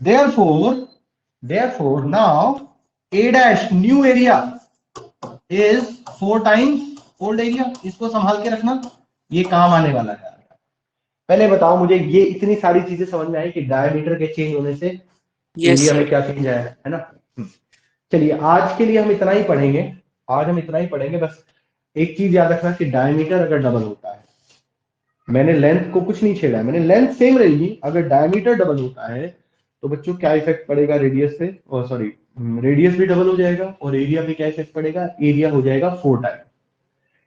therefore now A dash new area is 4 times old area. इसको संभाल के रखना, ये काम आने वाला है। पहले बताओ मुझे, ये इतनी सारी चीजें समझ में आई कि डायमीटर के चेंज होने से एरिया में क्या चेंज आया, है ना? चलिए आज के लिए हम इतना ही पढ़ेंगे, बस एक चीज याद रखना कि डायमीटर अगर डबल होता है, मैंने लेंथ को कुछ नहीं छेड़ा है, मैंने लेंथ सेम रहेगी। अगर डायमीटर डबल होता है तो बच्चों क्या इफेक्ट पड़ेगा रेडियस पे, और सॉरी रेडियस भी डबल हो जाएगा, और एरिया पे क्या इफेक्ट पड़ेगा, एरिया हो जाएगा 4 टाइम।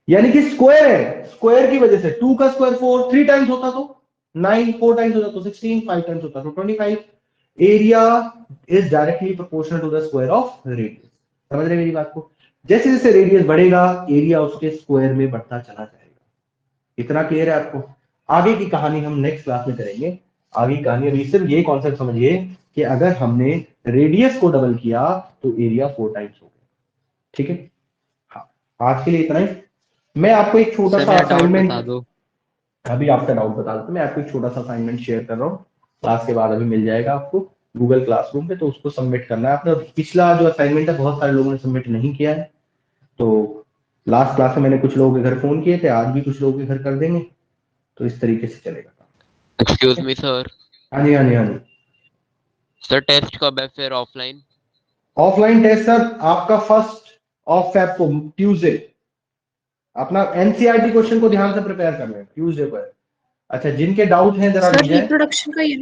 यानी कि स्क्वायर है, स्क्वायर की वजह से 2 का स्क्वायर 4, 3 टाइम्स होता तो 9, 4 टाइम्स होता तो 16, 5 टाइम्स होता तो 25। Area is directly proportional to the square of radius. समझ रहे मेरी बात को? जैसे जैसे रेडियस बढ़ेगा एरिया उसके स्क्वायर में बढ़ता चला जाएगा। इतना क्लियर है आपको? आगे की कहानी हम नेक्स्ट क्लास में करेंगे। आगे की कहानी, अभी सिर्फ ये कॉन्सेप्ट समझिए कि अगर हमने रेडियस को डबल किया तो एरिया 4 टाइम्स हो गया। ठीक है, हाँ आज के लिए इतना ही। मैं आपको एक छोटा सर सा मेरा डाउट असाइनमेंट, बता दो। अभी आपका डाउट बता देता हूं। मैं आपको एक छोटा सा असाइनमेंट शेयर कर रहा हूँ, क्लास के बाद अभी मिल जाएगा आपको गूगल क्लासरूम पे, तो उसको सबमिट करना है। आपने पिछला जो असाइनमेंट है बहुत सारे लोगों ने सबमिट नहीं किया है, तो लास्ट क्लास में मैंने कुछ लोगों के घर फोन किए थे, आज भी कुछ लोगों के घर कर देंगे, तो इस तरीके से चलेगा। Excuse me sir. हाँ जी, हाँ जी, हाँ जी। सर टेस्ट कब है फिर ऑफलाइन? ऑफलाइन टेस्ट सर आपका 1 फेब को, ट्यूसडे। अपना एनसीईआरटी क्वेश्चन को ध्यान से प्रिपेयर कर लें, ट्यूसडे को है। अच्छा, जिनके डाउट हैं जरा सर दी जाए। रिप्रोडक्शन का ही है ना?